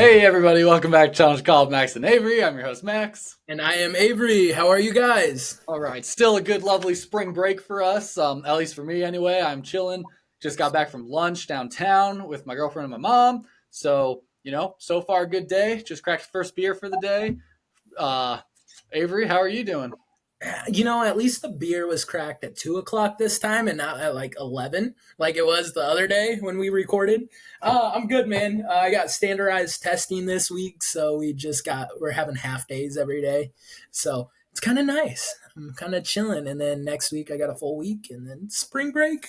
Hey everybody, welcome back to Challenge Called Max and Avery. I'm your host Max. And I am Avery. How are you guys? All right, still a good, lovely spring break for us. At least for me, anyway. I'm chilling. Just got back from lunch downtown with my girlfriend and my mom. So so far good day. Just cracked the first beer for the day. Uh, Avery, how are you doing? At least the beer was cracked at 2 o'clock this time and not at like 11, like it was the other day when we recorded. I'm good, man. I got standardized testing this week, so we're having half days every day. So it's kind of nice. I'm kind of chilling. And then next week, I got a full week and then spring break.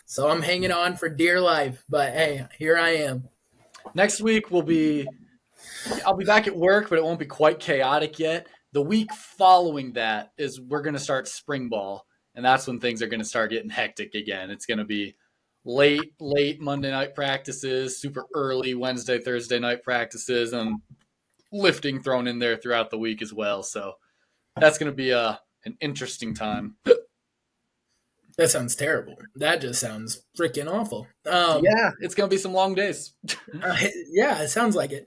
So I'm hanging on for dear life. But hey, here I am. Next week I'll be back at work, but it won't be quite chaotic yet. The week following that is we're going to start spring ball, and that's when things are going to start getting hectic again. It's going to be late Monday night practices, super early Wednesday, Thursday night practices, and lifting thrown in there throughout the week as well. So that's going to be an interesting time. That sounds terrible. That just sounds freaking awful. Yeah, it's going to be some long days. Yeah, it sounds like it.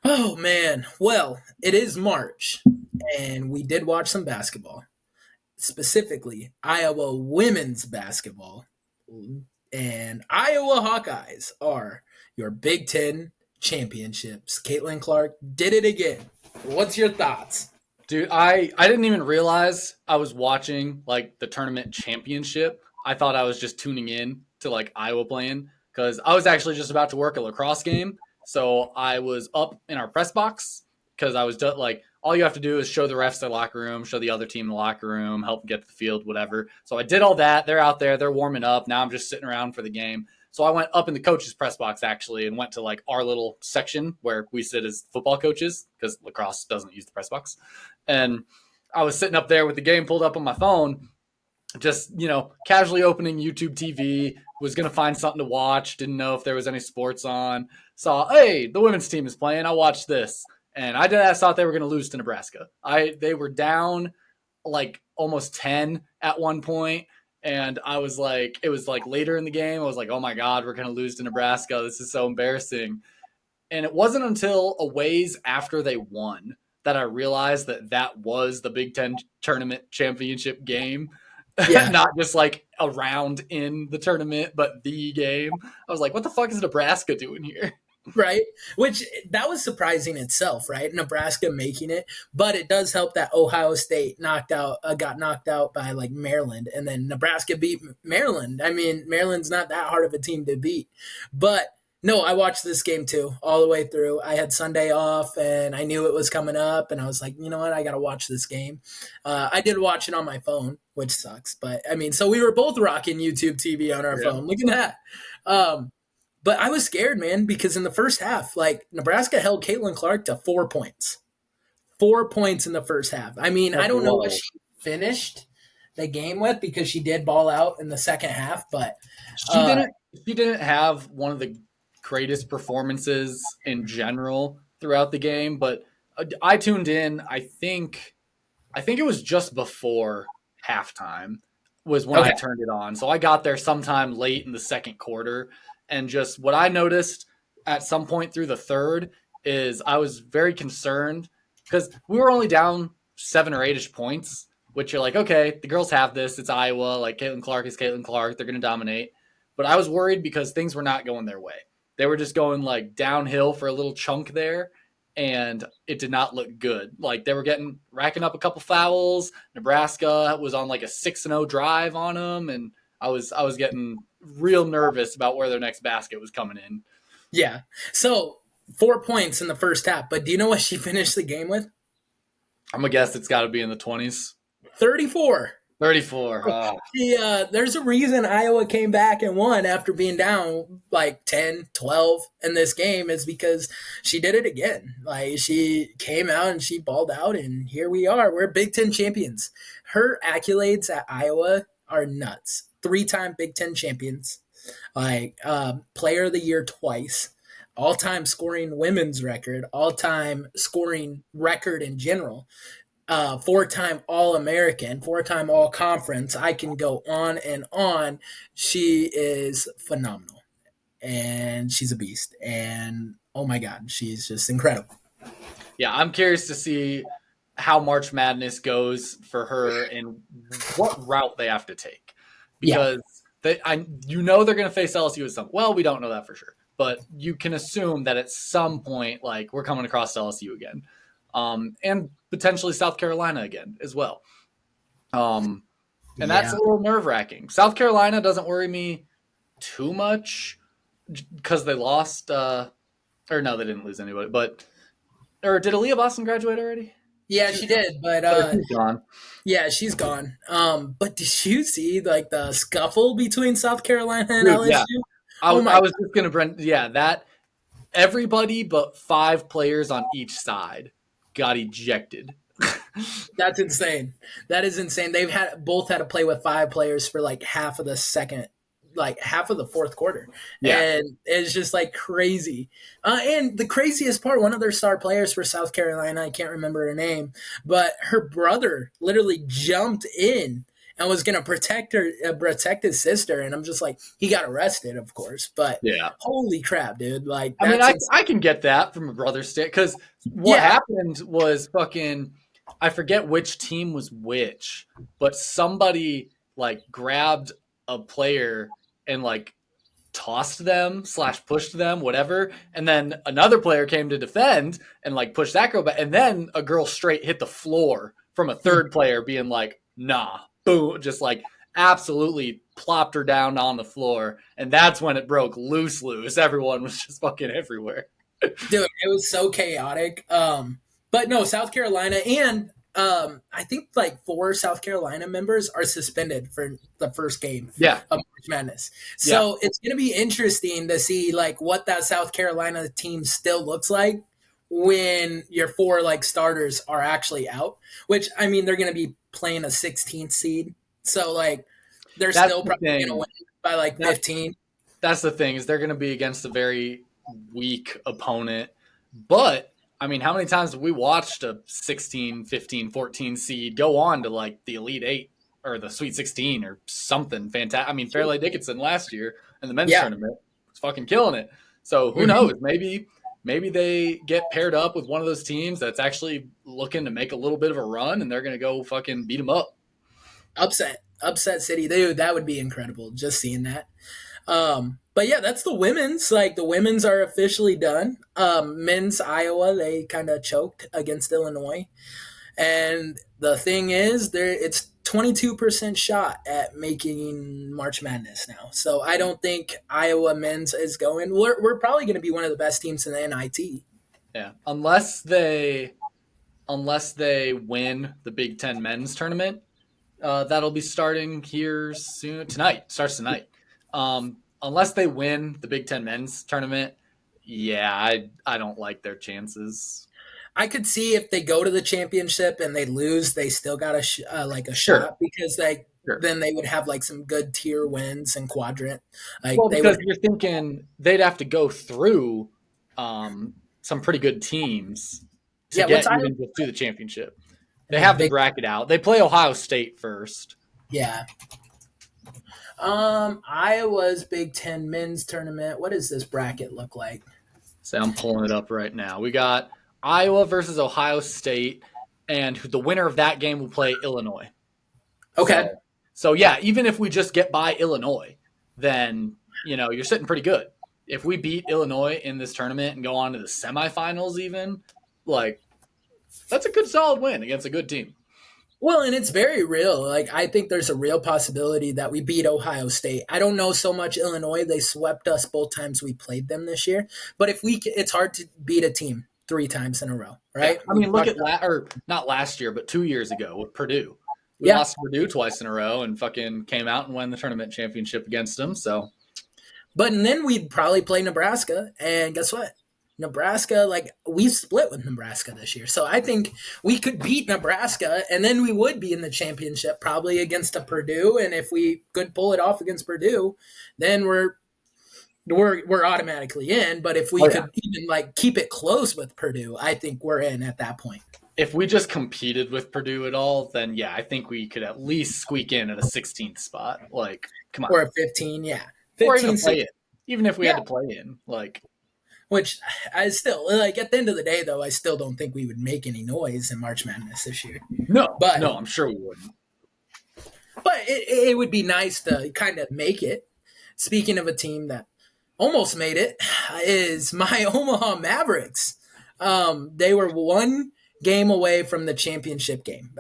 Oh man. Well, it is March and we did watch some basketball. Specifically, Iowa women's basketball. And Iowa Hawkeyes are your Big 10 championships. Caitlin Clark did it again. What's your thoughts? Dude, I didn't even realize I was watching like the tournament championship. I thought I was just tuning in to like Iowa playing because I was actually just about to work a lacrosse game. So I was up in our press box because I was like, all you have to do is show the refs their locker room, show the other team the locker room, help them get to the field, whatever. So I did all that. They're out there, they're warming up. Now I'm just sitting around for the game. So I went up in the coaches' press box actually and went to like our little section where we sit as football coaches because lacrosse doesn't use the press box. And I was sitting up there with the game pulled up on my phone, just, casually opening YouTube TV, was going to find something to watch, didn't know if there was any sports on. Saw, hey, the women's team is playing. I'll watch this. And I thought they were going to lose to Nebraska. They were down like almost 10 at one point, and I was like, it was like later in the game. I was like, oh my God, we're going to lose to Nebraska. This is so embarrassing. And it wasn't until a ways after they won that I realized that was the Big Ten tournament championship game. Yeah. Not just like a round in the tournament, but the game. I was like, what the fuck is Nebraska doing here? Right. Which that was surprising itself, right? Nebraska making it, but it does help that Ohio State got knocked out by like Maryland, and then Nebraska beat Maryland. I mean, Maryland's not that hard of a team to beat, but no, I watched this game too, all the way through. I had Sunday off, and I knew it was coming up, and I was like, you know what, I got to watch this game. I did watch it on my phone, which sucks, but I mean, so we were both rocking YouTube TV on our phone. Look at that. But I was scared, man, because in the first half, like Nebraska held Caitlin Clark to 4 points. 4 points in the first half. I mean, I don't know what she finished the game with because she did ball out in the second half, but She didn't have one of the greatest performances in general throughout the game, but I tuned in, I think it was just before halftime was when I turned it on. So I got there sometime late in the second quarter. And just what I noticed at some point through the third is I was very concerned because we were only down 7 or 8-ish points, which you're like, okay, the girls have this. It's Iowa. Like Caitlin Clark is Caitlin Clark. They're going to dominate. But I was worried because things were not going their way. They were just going like downhill for a little chunk there, and it did not look good. Like they were racking up a couple fouls. Nebraska was on like a 6-0 drive on them, and I was getting real nervous about where their next basket was coming in. Yeah. So 4 points in the first half, but do you know what she finished the game with? I'm going to guess it's got to be in the 20s. 34. 34. Oh. There's a reason Iowa came back and won after being down like 10, 12 in this game is because she did it again. Like she came out and she balled out, and here we are. We're Big Ten champions. Her accolades at Iowa are nuts. 3-time Big Ten champions, like player of the year twice, all-time scoring women's record, all-time scoring record in general. 4-time All-American, 4-time All-Conference. I can go on and on. She is phenomenal, and she's a beast. And Oh my God, she's just incredible. Yeah, I'm curious to see how March Madness goes for her and what route they have to take Yeah, because they're going to face LSU at some. Well, we don't know that for sure, but you can assume that at some point, like we're coming across LSU again, and potentially South Carolina again as well. Um, and that's yeah, a little nerve wracking. South Carolina doesn't worry me too much because they lost. Or no, they didn't lose anybody, but or did Aaliyah Boston graduate already? yeah. She She did, but So she's gone. yeah, she's gone. But did you see like the scuffle between South Carolina and Dude, yeah. LSU? I, Oh I my, was just gonna bring yeah, that everybody but five players on each side got ejected. that's insane. That is insane. They've had both had to play with five players for like half of the second, like half of the fourth quarter, Yeah. and it's just like crazy. And the craziest part, one of their star players for South Carolina, I can't remember her name, but her brother literally jumped in and was gonna protect his sister, and I'm just like, he got arrested, of course, but Yeah. holy crap, dude! Like I mean, that's I can get that from a brother stick because what yeah, happened was fucking I forget which team was which, but somebody like grabbed a player and like tossed them slash pushed them, whatever. And then another player came to defend and like pushed that girl back. And then a girl straight hit the floor from a third player being like, nah, boom, just like absolutely plopped her down on the floor. And that's when it broke loose. Everyone was just fucking everywhere. dude, it was so chaotic. But no, South Carolina and I think like four South Carolina members are suspended for the first game Yeah. of March Madness. Yeah. So it's going to be interesting to see like what that South Carolina team still looks like when your four like starters are actually out. Which I mean, they're going to be playing a 16th seed, so like they're That's still the probably going to thing. win by like That 15. that's the thing is they're going to be against a very weak opponent. But I mean, how many times have we watched a 16, 15, 14 seed go on to like the Elite 8 or the Sweet 16 or something fantastic? I mean, Fairleigh Dickinson last year in the men's Yeah. tournament was fucking killing it. So who Mhm. knows? Maybe they get paired up with one of those teams that's actually looking to make a little bit of a run and they're going to go fucking beat them up. Upset city, dude. That would be incredible. Just seeing that. But yeah, that's the women's. Like the women's are officially done. Men's Iowa, they kind of choked against Illinois, and the thing is, there it's 22% shot at making March Madness now. So I don't think Iowa men's is going. We're probably going to be one of the best teams in the NIT. Yeah. Unless they win the Big Ten men's tournament, that'll be starting here soon tonight. Starts tonight. Unless they win the Big Ten men's tournament, yeah, I don't like their chances. I could see if they go to the championship and they lose, they still got like a Sure, shot because like sure. then they would have like some good tier wins and quadrant. Like Well, they would, because you're thinking they'd have to go through um, some pretty good teams to yeah. What's get Iowa even just to the championship. and They then have the big? bracket out. They play Ohio State first. Yeah. Iowa's Big Ten men's tournament. What does this bracket look like? So I'm pulling it up right now. We got Iowa versus Ohio State, and the winner of that game will play Illinois. Okay. So yeah, even if we just get by Illinois, then you're sitting pretty good. If we beat Illinois in this tournament and go on to the semifinals, even like that's a good solid win against a good team. Well, and it's very real. Like I think there's a real possibility that we beat Ohio State. I don't know so much Illinois. They swept us both times we played them this year. But if it's hard to beat a team three times in a row, Yeah, right? I We've mean, look talked at about or not last year, but 2 years ago with Purdue. We yeah. lost to Purdue twice in a row and fucking came out and won the tournament championship against them. So But and then we'd probably play Nebraska, and guess what? Nebraska, like we split with Nebraska this year, so I think we could beat Nebraska, and then we would be in the championship probably against a Purdue. And if we could pull it off against Purdue, then we're automatically in. But if we oh yeah, could even like keep it close with Purdue, I think we're in at that point. if we just competed with Purdue at all, then yeah, I think we could at least squeak in at a 16th spot. Like, come on, Or a 15, yeah, or even 15, play 16. it. Even if we Yeah. had to play in, like, Which I still like. At the end of the day, though, I still don't think we would make any noise in March Madness this year. No, But no, I'm sure we wouldn't. it would be nice to kind of make it. Speaking of a team that almost made it, is my Omaha Mavericks. They were one game away from the championship game.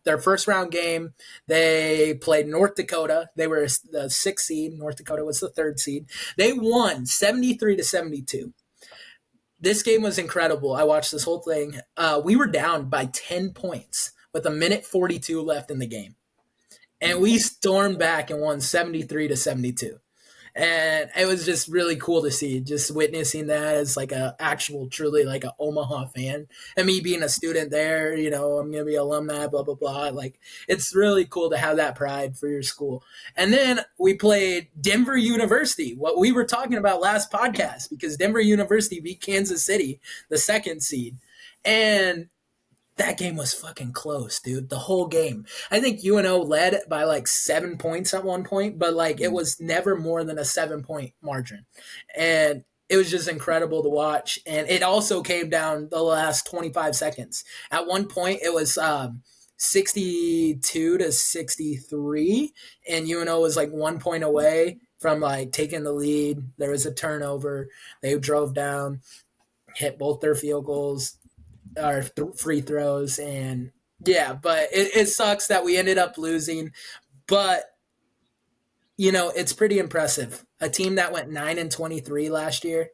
Their first round game, they played North Dakota. They were the sixth seed. North Dakota was the third seed. They won 73-72. This game was incredible. I watched this whole thing. We were down by 10 points with a minute 42 left in the game. And we stormed back and won 73-72. And it was just really cool to see, just witnessing that as like a actual, truly like a Omaha fan, and me being a student there. I'm gonna be alumni, blah blah blah. Like, it's really cool to have that pride for your school. And then we played Denver University, what we were talking about last podcast, because Denver University beat Kansas City, the second seed, and that game was fucking close, dude. The whole game. I think UNO led by like 7 points at one point, but like it was never more than a 7 point margin. And it was just incredible to watch. And it also came down the last 25 seconds. At one point, it was 62-63, and UNO was like 1 point away from like taking the lead. There was a turnover. They drove down, hit both their field goals, our free throws, and yeah, but it sucks that we ended up losing. But it's pretty impressive. A team that went 9-23 last year,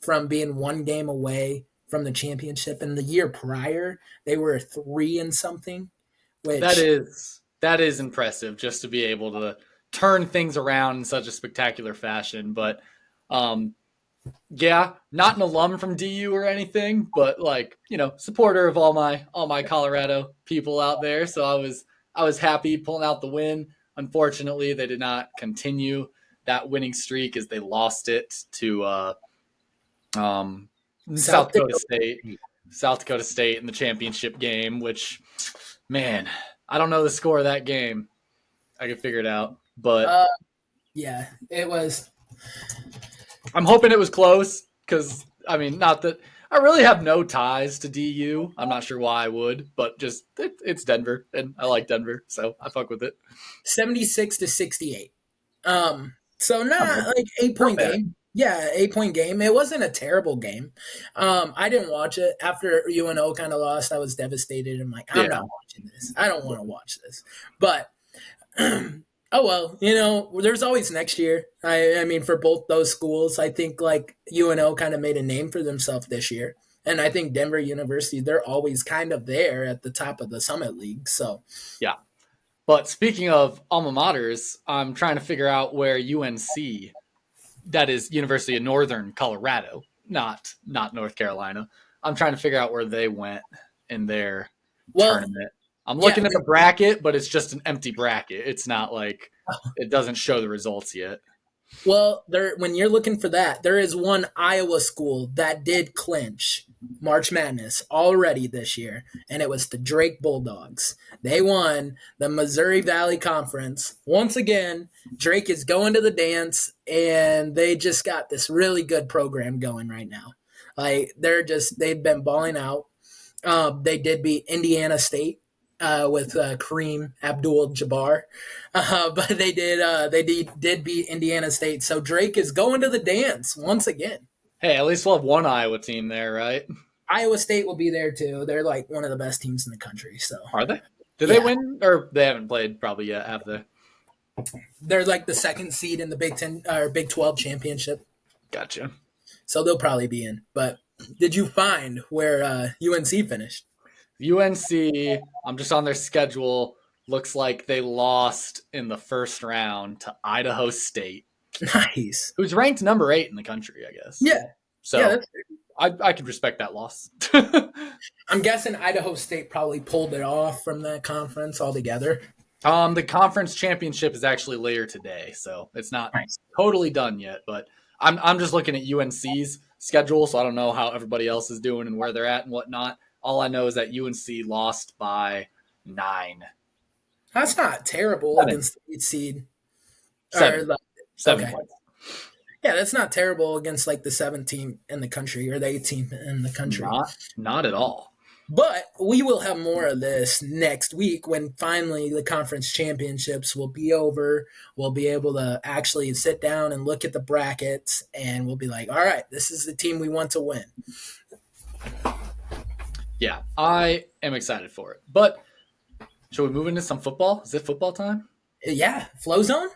from being one game away from the championship, and the year prior they were 3 and something. That Which is impressive, just to be able to turn things around in such a spectacular fashion. But yeah, not an alum from DU or anything, but like, supporter of all my Colorado people out there. So I was happy pulling out the win. Unfortunately, they did not continue that winning streak as they lost it to South South Dakota Dakota. State. South Dakota State in the championship game, which, man, I don't know the score of that game. I could figure it out, but Yeah, it was. I'm hoping it was close because, I mean, not that I really have no ties to DU. I'm not sure why I would, but just it's Denver, and I like Denver, so I fuck with it. 76-68. So Not not bad. like eight Not point bad. game. Yeah, 8 point game. It wasn't a terrible game. I didn't watch it after UNO kind of lost. I was devastated. I'm like, I'm Yeah. not watching this. I don't want to watch this. But oh well, there's always next year. I mean, for both those schools, I think like UNO kind of made a name for themselves this year. And I think Denver University, they're always kind of there at the top of the Summit League. So Yeah. But speaking of alma maters, I'm trying to figure out where UNC, that is University of Northern Colorado, not North Carolina. I'm trying to figure out where they went in their well, tournament. I'm yeah, looking at the bracket, but it's just an empty bracket. It's not like it doesn't show the results yet. well, when you're looking for that, there is one Iowa school that did clinch March Madness already this year, and it was the Drake Bulldogs. They won the Missouri Valley Conference. Once again, Drake is going to the dance, and they just got this really good program going right now. Like, they've been balling out. They did beat Indiana State with Kareem Abdul-Jabbar, but they did beat Indiana State. So Drake is going to the dance once again. Hey, at least we'll have one Iowa team there, right? Iowa State will be there too. They're like one of the best teams in the country. So Are they? Did they yeah, win? Or they haven't played probably yet, have they? they're like the second seed in the Big 10 or Big 12 championship. Gotcha. So they'll probably be in. But did you find where UNC finished? UNC, I'm just on their schedule. Looks like they lost in the first round to Idaho State, Nice. who's ranked number 8 in the country, I guess. Yeah. Yeah. So I can respect that loss. I'm guessing Idaho State probably pulled it off from that conference altogether. The conference championship is actually later today, so it's not Nice. totally done yet. But I'm just looking at UNC's schedule, so I don't know how everybody else is doing and where they're at and whatnot. All I know is that UNC lost by 9. That's not terrible 7. against the 8 seed. 7. 7 Okay. points. Yeah, that's not terrible against like the 7th team in the country or the 18th in the country. Not at all. But we will have more of this next week when finally the conference championships will be over. We'll be able to actually sit down and look at the brackets, and we'll be like, all right, this is the team we want to win. Yeah, I am excited for it. But should we move into some football? Is it football time? Yeah, flow zone?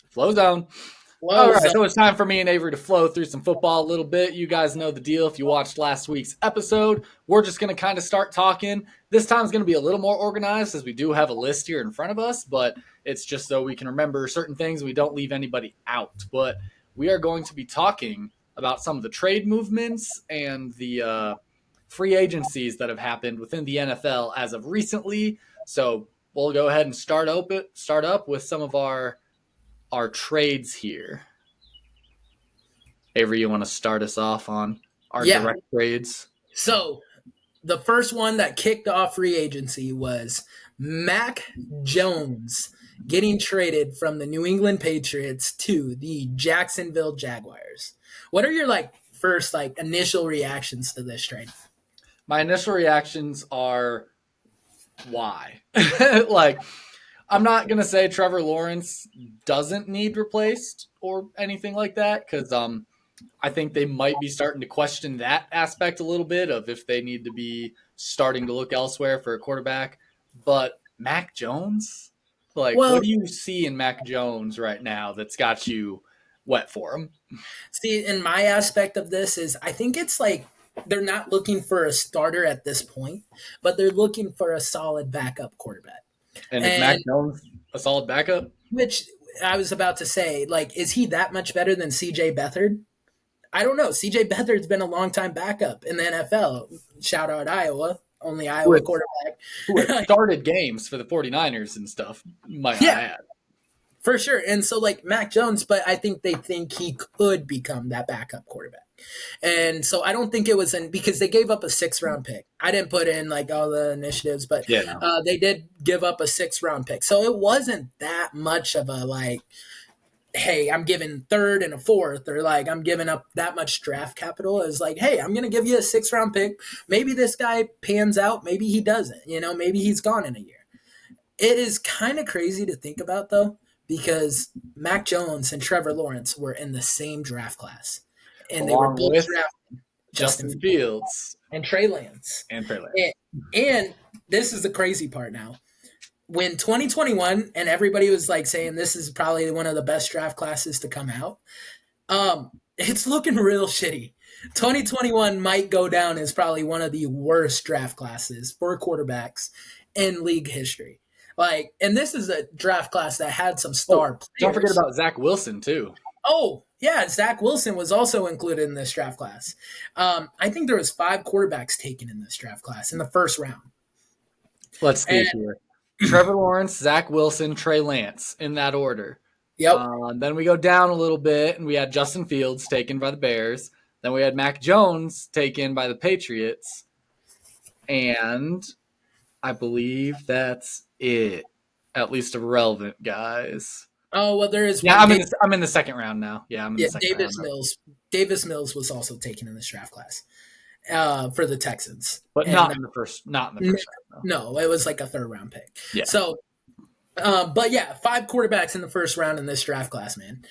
Flow zone. All Flow right, zone. so it's time for me and Avery to flow through some football a little bit. You guys know the deal. If you watched last week's episode, we're just going to kind of start talking. This time is going to be a little more organized as we do have a list here in front of us, but it's just so we can remember certain things and we don't leave anybody out. But we are going to be talking about some of the trade movements and the free agencies that have happened within the NFL as of recently. So we'll go ahead and start up with some of our trades here. Avery, you want to start us off on our Yeah. direct trades? So the first one that kicked off free agency was Mac Jones getting traded from the New England Patriots to the Jacksonville Jaguars. What are your like first like initial reactions to this trade? My initial reactions are why? Like, I'm not going to say Trevor Lawrence doesn't need replaced or anything like that because I think they might be starting to question that aspect a little bit of if they need to be starting to look elsewhere for a quarterback. But Mac Jones, like, what Well, do you see in Mac Jones right now that's got you wet for him? see, in my aspect of this is I think it's like they're not looking for a starter at this point, but they're looking for a solid backup quarterback. And is Mac And Jones a solid backup? which I was about to say, like, is he that much better than CJ Beathard? I don't know. CJ Beathard's been a long time backup in the NFL. Shout out Iowa, only Who Iowa has, who has quarterback. started games for the 49ers and stuff, might I Yeah, add. for sure. And so like Mac Jones, but I think they think he could become that backup quarterback. And so I don't think it was in because they gave up a 6th round pick. I didn't put in like all the initiatives, but Yeah, no. they did give up a 6th round pick. So it wasn't that much of a like, hey, I'm giving third and a fourth, or like I'm giving up that much draft capital. Is like, hey, I'm gonna give you a 6th round pick. Maybe this guy pans out, maybe he doesn't. Maybe he's gone in a year. It is kind of crazy to think about though, because Mac Jones and Trevor Lawrence were in the same draft class, and they were Along both with drafted Justin Justin Fields and Trey Lance. and Trey And, Lance. and this is the crazy part now. When 2021 and everybody was like saying this is probably one of the best draft classes to come out, it's looking real shitty. 2021 might go down as probably one of the worst draft classes for quarterbacks in league history. Like, and this is a draft class that had some Oh, star don't forget players. about Zach Wilson, too. Oh, yeah, Zach Wilson was also included in this draft class. I think there was 5 quarterbacks taken in this draft class in the first round. Let's see And here. Trevor Lawrence, Zach Wilson, Trey Lance in that order. yep, Then we go down a little bit, and we had Justin Fields taken by the Bears. Then we had Mac Jones taken by the Patriots. And I believe that's it. At least of relevant guys. oh well, there is Yeah, one. I'm in the second round now. Yeah, I'm in Yeah, the second round Davis now. Mills. Davis Mills was also taken in this draft class for the Texans, But and not in the first round, though. no, it was like a 3rd round pick. Yeah. So, but yeah, 5 quarterbacks in the first round in this draft class, man.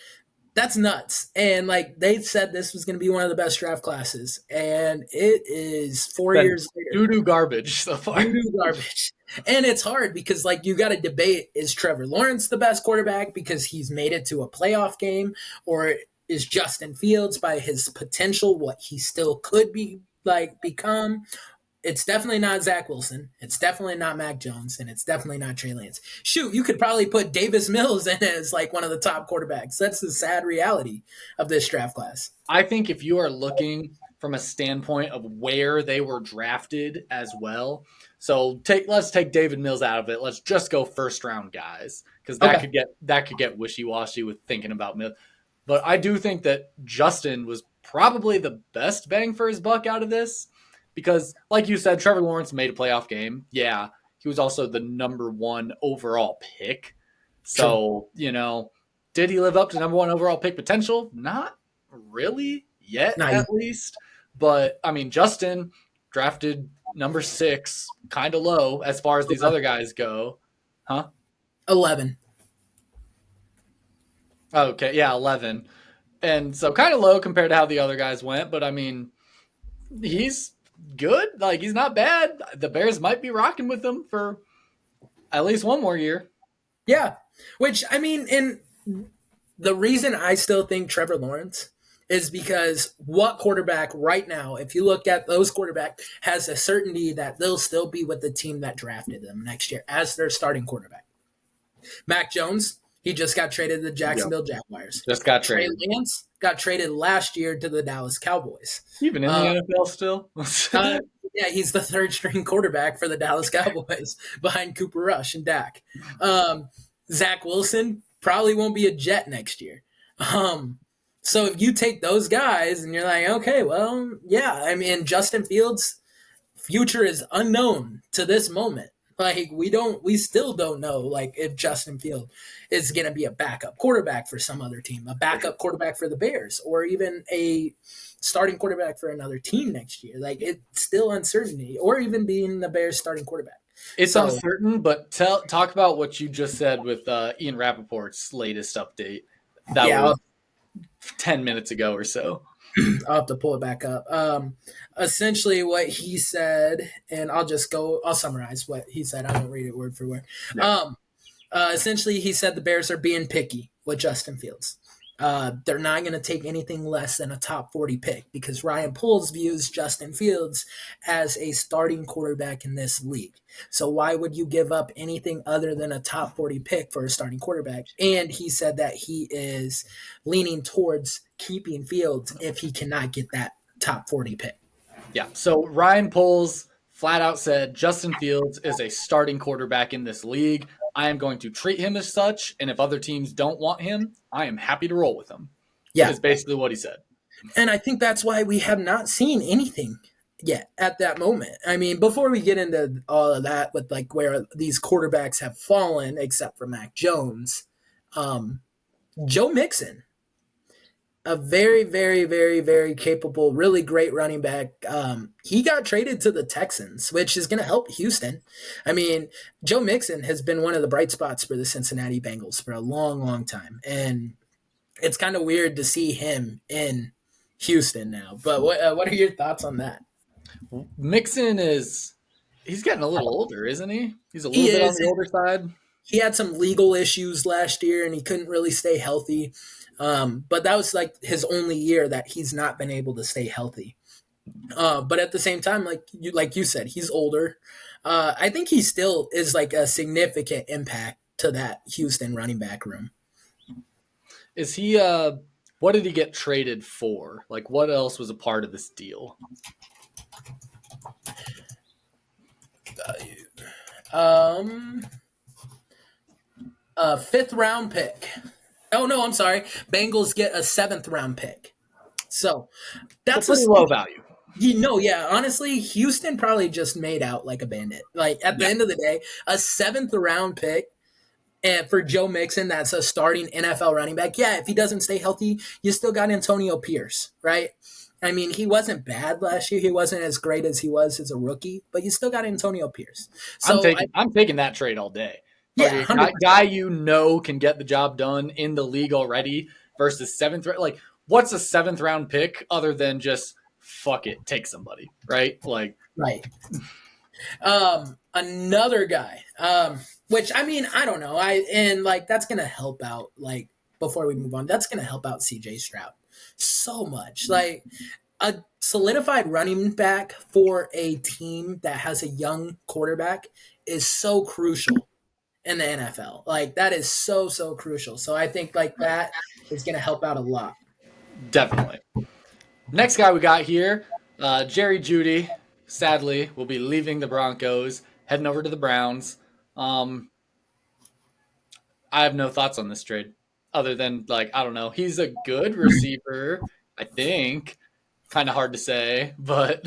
That's nuts. And like they said, this was going to be one of the best draft classes, and it is 4 years later. Doo-doo garbage so far. Doo-doo garbage. And it's hard because like you got to debate: is Trevor Lawrence the best quarterback because he's made it to a playoff game, or is Justin Fields by his potential what he still could be like become? It's definitely not Zach Wilson. It's definitely not Mac Jones, and it's definitely not Trey Lance. Shoot, you could probably put Davis Mills in as like one of the top quarterbacks. That's the sad reality of this draft class. I think if you are looking from a standpoint of where they were drafted as well, so let's take David Mills out of it. Let's just go first round guys because Okay. that could get wishy washy with thinking about Mills. But I do think that Justin was probably the best bang for his buck out of this because, like you said, Trevor Lawrence made a playoff game. Yeah, he was also the number 1 overall pick. So, did he live up to number 1 overall pick potential? Not really yet, Not at least. But I mean, Justin drafted number 6, kind of low as far as these other guys go, huh? 11. Okay, yeah, 11, and so kind of low compared to how the other guys went. But I mean, he's good. Like he's not bad. The Bears might be rocking with him for at least one more year. Yeah. Which, I mean, and the reason I still think Trevor Lawrence is because what quarterback right now, if you look at those quarterback, has a certainty that they'll still be with the team that drafted them next year as their starting quarterback? Mac Jones, he just got traded to the Yep. Jacksonville Jaguars. Just got Trey traded. Lance got traded last year to the Dallas Cowboys. Even in the Uh, NFL still. uh, yeah, he's the third string quarterback for the Dallas Cowboys behind Cooper Rush and Dak. Um, Zach Wilson probably won't be a Jet next year. Um, so if you take those guys and you're like, okay, well, yeah, I mean, Justin Fields' future is unknown to this moment. Like we still don't know like if Justin Field is going to be a backup quarterback for some other team, a backup quarterback for the Bears, or even a starting quarterback for another team next year. Like it's still uncertainty, or even being the Bears starting quarterback. It's So uncertain, but talk about what you just said with Ian Rappaport's latest update. That yeah, was 10 minutes ago or so. I'll have to pull it back up. Essentially, what he said, and I'll summarize what he said. I won't read it word for word. Yeah. Essentially, he said the Bears are being picky with Justin Fields. They're not going to take anything less than a top 40 pick because Ryan Poles views Justin Fields as a starting quarterback in this league. So why would you give up anything other than a top 40 pick for a starting quarterback? And he said that he is leaning towards keeping Fields if he cannot get that top 40 pick. Yeah. So Ryan Poles flat out said Justin Fields is a starting quarterback in this league. I am going to treat him as such. And if other teams don't want him, I am happy to roll with him. Yeah. Is basically what he said. And I think that's why we have not seen anything yet at that moment. I mean, before we get into all of that with like where these quarterbacks have fallen, except for Mac Jones, Joe Mixon, a very, very, very, very capable, really great running back. He got traded to the Texans, which is going to help Houston. I mean, Joe Mixon has been one of the bright spots for the Cincinnati Bengals for a long, long time. And it's kind of weird to see him in Houston now. But what are your thoughts on that? Mixon he's getting a little older, isn't he? He's a He little bit on is. the older side. He had some legal issues last year, and he couldn't really stay healthy. But that was like his only year that he's not been able to stay healthy. But at the same time, like you said, he's older. I think he still is like a significant impact to that Houston running back room. Is he what did he get traded for? Like what else was a part of this deal? Um, a fifth round pick. Oh no, I'm sorry. Bengals get a seventh round pick. So So that's a pretty low value. yeah. Honestly, Houston probably just made out like a bandit. Like at the Yeah. end of the day, a seventh round pick and for Joe Mixon, that's a starting NFL running back. Yeah, if he doesn't stay healthy, you still got Antonio Pierce, right? I mean, he wasn't bad last year. He wasn't as great as he was as a rookie, but you still got Antonio Pierce. So I'm taking that trade all day. yeah, Fucking 100%. guy you know can get the job done in the league already versus seventh round. Like, what's a seventh round pick other than just fuck it, take somebody, right? Like, Right. Another guy, which I mean, I don't know. And like that's gonna help out. Like before we move on, that's gonna help out CJ Stroud so much. Like a solidified running back for a team that has a young quarterback is so crucial in the NFL. Like that is so crucial. So I think like that is gonna help out a lot. definitely. Next guy we got here, Jerry Judy. Sadly, will be leaving the Broncos, heading over to the Browns. Um, I have no thoughts on this trade, other than like I don't know. He's a good receiver, I think. Kind of hard to say, but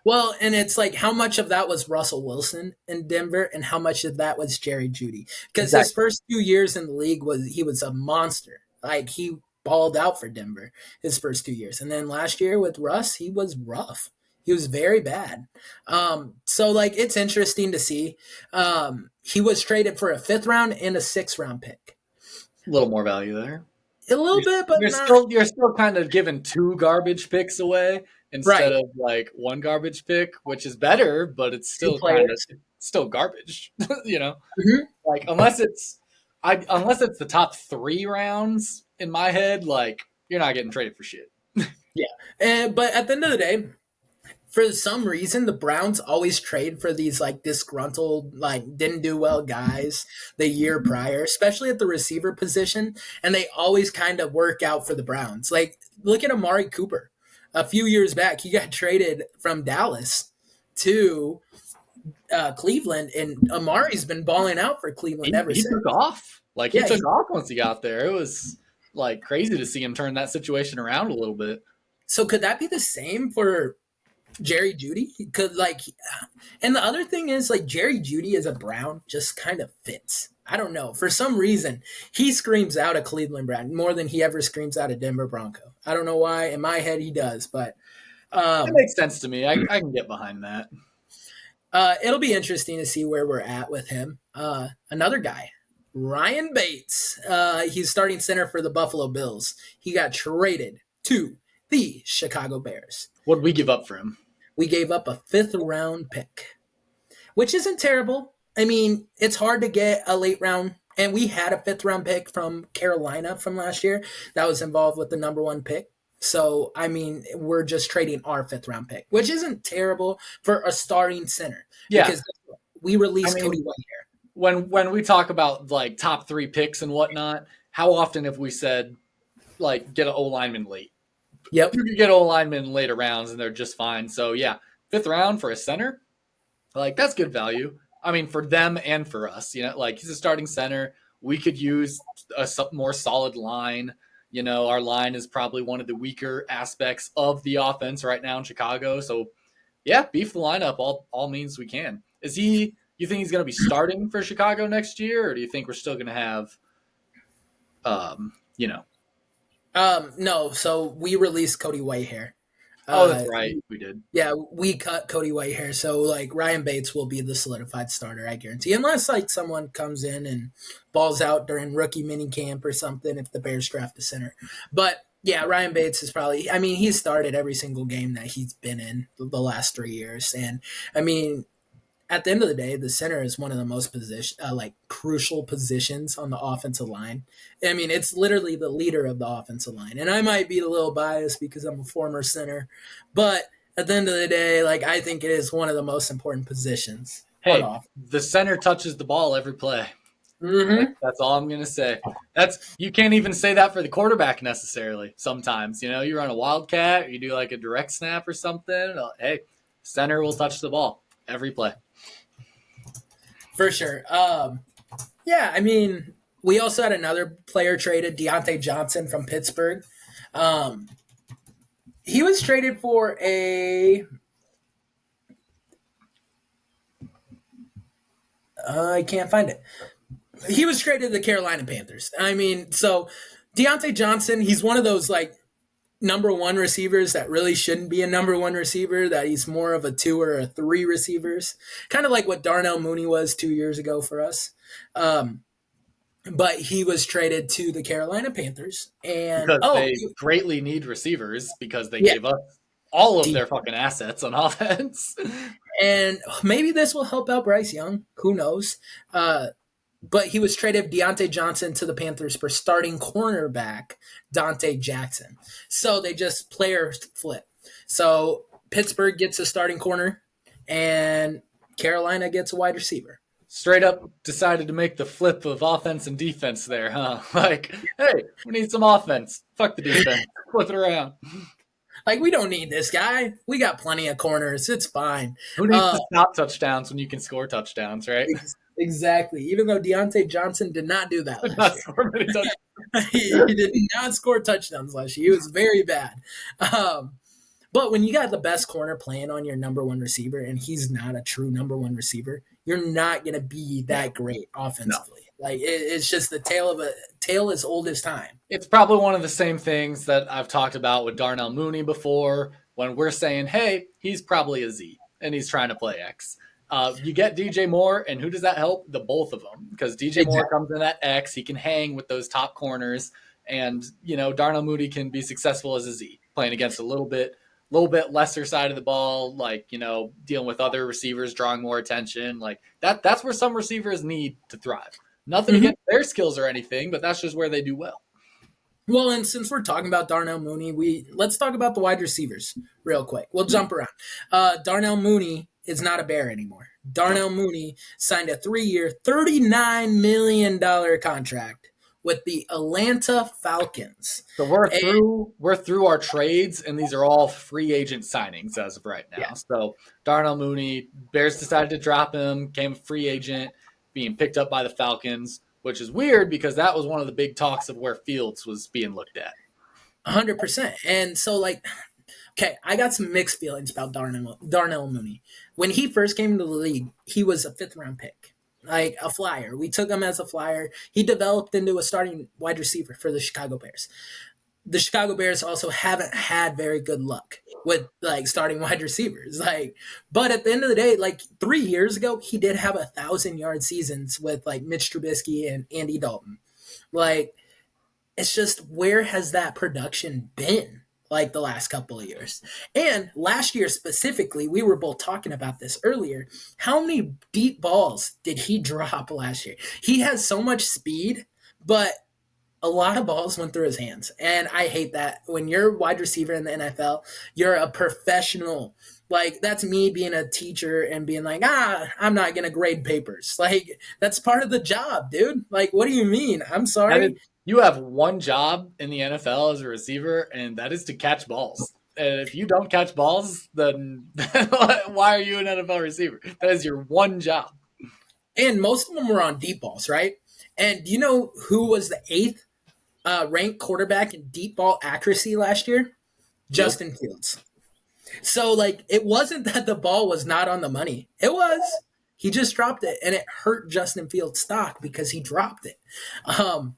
Well, and it's like how much of that was Russell Wilson in Denver and how much of that was Jerry Judy? Because his exactly. first 2 years in the league was he was a monster. Like he balled out for Denver his first 2 years. And then last year with Russ, he was rough. He was very bad. So like it's interesting to see. He was traded for a fifth round and a sixth round pick. A little more value there. A little You're, bit, but you're not still you're still kind of giving two garbage picks away instead right. of like one garbage pick, which is better, but it's Two still kind of players. still garbage. you know, Mhm. like unless it's the top 3 rounds in my head, like you're not getting traded for shit. Yeah. But at the end of the day, for some reason, the Browns always trade for these like disgruntled, like didn't do well guys the year prior, especially at the receiver position, and they always kind of work out for the Browns. Like look at Amari Cooper. A few years back, he got traded from Dallas to Cleveland, and Amari's been balling out for Cleveland ever He since. took off. Like he Yeah. took off once he got there. It was like crazy to see him turn that situation around a little bit. So could that be the same for Jerry Judy? Could like, and the other thing is like Jerry Judy as a Brown just kind of fits. I don't know. For some reason, he screams out a Cleveland Brown more than he ever screams out a Denver Bronco. I don't know why. In my head, he does, but It um, makes sense to me. I can get behind that. it'll be interesting to see where we're at with him. Another guy, Ryan Bates. He's starting center for the Buffalo Bills. He got traded to the Chicago Bears. What did we give up for him? We gave up a fifth round pick, which isn't terrible. I mean, it's hard to get a late round, and we had a fifth round pick from Carolina from last year that was involved with the number one pick. So, I mean, we're just trading our fifth round pick, which isn't terrible for a starting center Yeah, because we I released Cody mean, Whitehair. when we talk about like top 3 picks and whatnot, how often have we said like get an O lineman late? Yep. You can get O linemen in later rounds and they're just fine. So yeah, 5th round for a center, like that's good value. I mean, for them and for us, like he's a starting center. We could use a more solid line. Our line is probably one of the weaker aspects of the offense right now in Chicago. So yeah, beef the lineup all means we can. Is he? You think he's going to be starting for Chicago next year, or do you think we're still going to have, you know? No, so we released Cody Whitehair. Oh, that's Uh, right, we did. Yeah, we cut Cody Whitehair, so like Ryan Bates will be the solidified starter, I guarantee. Unless like someone comes in and balls out during rookie mini camp or something, if the Bears draft a center. But yeah, Ryan Bates is probably. I mean, he started every single game that he's been in the last 3 years, and I mean, at the end of the day, the center is one of the most like crucial positions on the offensive line. I mean, it's literally the leader of the offensive line. And I might be a little biased because I'm a former center, but at the end of the day, like I think it is one of the most important positions on Hey, offense. the center touches the ball every play. Mm-hmm. That's all I'm gonna say. You can't even say that for the quarterback necessarily. Sometimes, you run a wildcat, or you do like a direct snap or something. Hey, center will touch the ball every play. For sure. Yeah, I mean, we also had another player traded, Deontay Johnson from Pittsburgh. Um, he was traded for a I can't find it. He was traded to the Carolina Panthers. I mean, so Deontay Johnson, he's one of those like number one receivers that really shouldn't be a number one receiver, that he's more of a 2 or a 3 receivers, kind of like what Darnell Mooney was 2 years ago for us. Um, but he was traded to the Carolina Panthers. And, Because oh, they greatly need receivers because they yeah, gave us all of deep. their fucking assets on offense. And maybe this will help out Bryce Young. Who knows? But he was traded Deontay Johnson to the Panthers for starting cornerback Dante Jackson. So they just player flip. So Pittsburgh gets a starting corner, and Carolina gets a wide receiver. Straight up decided to make the flip of offense and defense there, huh? Like, hey, we need some offense. Fuck the defense. Flip it around. Like, we don't need this guy. We got plenty of corners. It's fine. Who needs to stop touchdowns when you can score touchdowns, right? Exactly. Even though Deontay Johnson did not do that last Not year. score many touchdowns. He did not score touchdowns last year. He was very bad. But when you got the best corner playing on your number one receiver, and he's not a true number one receiver, you're not going to be that great No. offensively. Like it's just the tail tale as old as time. It's probably one of the same things that I've talked about with Darnell Mooney before when we're saying, hey, he's probably a Z and he's trying to play X. You get DJ Moore, and who does that help? The both of them, because DJ Moore Exactly. comes in at X, he can hang with those top corners, and Darnell Mooney can be successful as a Z, playing against a little bit lesser side of the ball, like dealing with other receivers, drawing more attention, like that. That's where some receivers need to thrive. Nothing Mhm. against their skills or anything, but that's just where they do well. Well, and since we're talking about Darnell Mooney, let's talk about the wide receivers real quick. We'll jump around. Darnell Mooney is not a Bear anymore. No. Darnell Mooney signed a 3-year, $39 million contract with the Atlanta Falcons. So we're And through our trades, and these are all free agent signings as of right yeah, now. So Darnell Mooney, Bears decided to drop him, became a free agent, being picked up by the Falcons, which is weird because that was one of the big talks of where Fields was being looked at. 100%. And so, like, okay, I got some mixed feelings about Darnell Mooney. When he first came into the league, he was a 5th round pick, like a flyer. We took him as a flyer. He developed into a starting wide receiver for the Chicago Bears. The Chicago Bears also haven't had very good luck with like starting wide receivers. Like, but at the end of the day, like 3 years ago, he did have 1,000-yard seasons with like Mitch Trubisky and Andy Dalton. Like, it's just where has that production been like the last couple of years? And last year specifically, we were both talking about this earlier. How many deep balls did he drop last year? He has so much speed, but a lot of balls went through his hands. And I hate that. When you're a wide receiver in the NFL, you're a professional. Like, that's me being a teacher and being like, I'm not going to grade papers. Like, that's part of the job, dude. Like, what do you mean? I'm That is, sorry. you have one job in the NFL as a receiver, and that is to catch balls. And if you don't catch balls, then why are you an NFL receiver? That is your one job. And most of them were on deep balls, right? And do you know who was the eighth ranked quarterback in deep ball accuracy last year? Fields. Justin Fields. So, like, it wasn't that the ball was not on the money. It was. He just dropped it, and it hurt Justin Fields' stock because he dropped it. Um,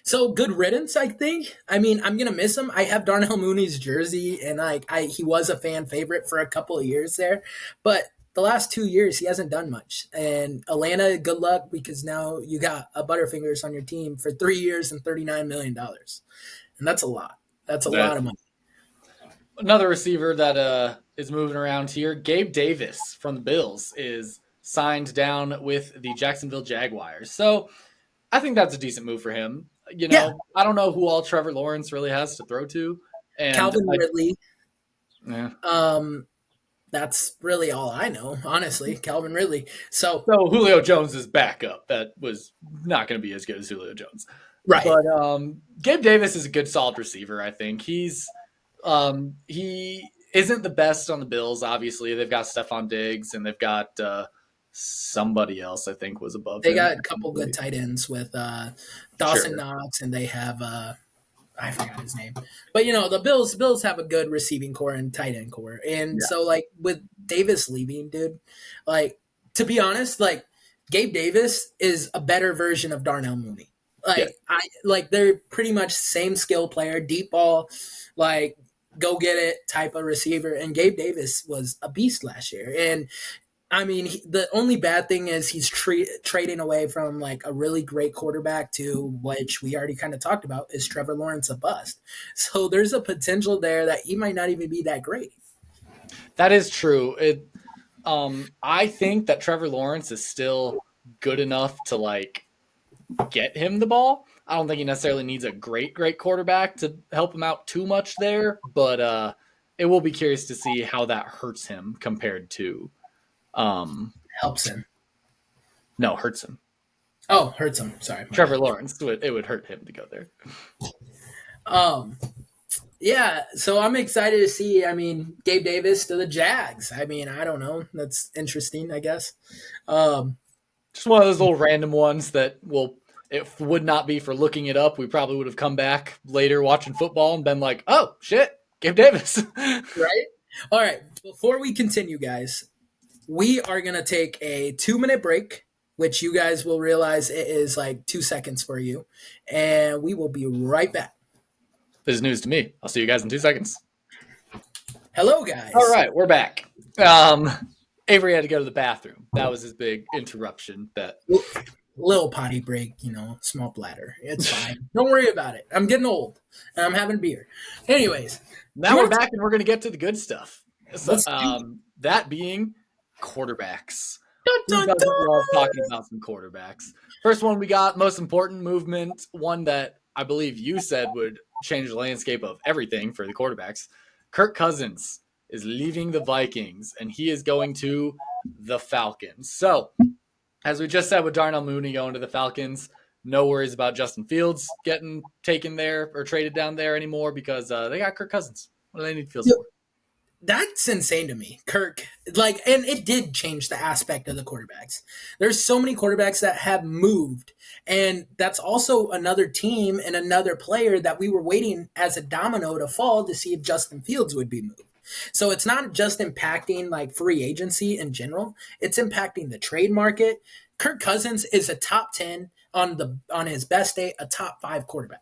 so good riddance, I think. I mean, I'm gonna miss him. I have Darnell Mooney's jersey, and he was a fan favorite for a couple of years there, but the last 2 years he hasn't done much. And Atlanta, good luck because now you got a Butterfingers on your team for 3 years and $39 million, and that's a lot. That's a lot of money. Another receiver that is moving around here, Gabe Davis from the Bills, is signed down with the Jacksonville Jaguars. So I think that's a decent move for him. Yeah, I don't know who all Trevor Lawrence really has to throw to, and Calvin Ridley. yeah. Um, that's really all I know, honestly. Calvin Ridley. So So Julio Jones is backup. That was not going to be as good as Julio Jones, right, but Gabe Davis is a good, solid receiver. I think he isn't the best on the Bills. Obviously, they've got Stephon Diggs and they've got somebody else. I think was above they him. got a couple good tight ends with Dawson Sure. Knox, and they have I forgot his name, but the Bills have a good receiving core and tight end core, and Yeah. so like with Davis leaving, dude, like to be honest, like Gabe Davis is a better version of Darnell Mooney. Yeah. They're pretty much same skill player, deep ball, like go get it type of receiver, and Gabe Davis was a beast last year, and I mean, the only bad thing is he's trading away from like a really great quarterback to which we already kind of talked about is Trevor Lawrence a bust. So there's a potential there that he might not even be that great. That is true. I think that Trevor Lawrence is still good enough to like get him the ball. I don't think he necessarily needs a great quarterback to help him out too much there, but it will be curious to see how that hurts him compared to um Helps him. no, hurts him. Oh, hurts him. Sorry. Trevor Lawrence, it would hurt him to go there. Um, yeah, so I'm excited to see. I mean, Gabe Davis to the Jags. I mean, I don't know. That's interesting, I guess. Um, Just one of those little random ones that will it would not be for looking it up. We probably would have come back later watching football and been like, "Oh shit, Gabe Davis." right? All right. Before we continue, guys, we are going to take a 2-minute break. which you guys will realize it is like 2 seconds for you. And we will be right back. This is news to me. I'll see you guys in 2 seconds. Hello, All guys. right, we're back. Um, Avery had to go to the bathroom. That was his big interruption. That Little potty break, small bladder. It's fine. Don't worry about it. I'm getting old and I'm having beer. Anyways, do now you we're want to back and we're gonna get to the good stuff. So, let's do that being quarterbacks. dun, Who dun, doesn't love talking dun. about some quarterbacks? First one we got, most important movement, one that I believe you said would change the landscape of everything for the quarterbacks. Kirk Cousins is leaving the Vikings and he is going to the Falcons. So, as we just said with Darnell Mooney going to the Falcons, no worries about Justin Fields getting taken there or traded down there anymore because they got Kirk Cousins. What do they need Fields for? That's insane to me. Kirk, and it did change the aspect of the quarterbacks. There's so many quarterbacks that have moved, and that's also another team and another player that we were waiting as a domino to fall to see if Justin Fields would be moved. So it's not just impacting like free agency in general; it's impacting the trade market. Kirk Cousins is a top 10 on his best day, a top 5 quarterback.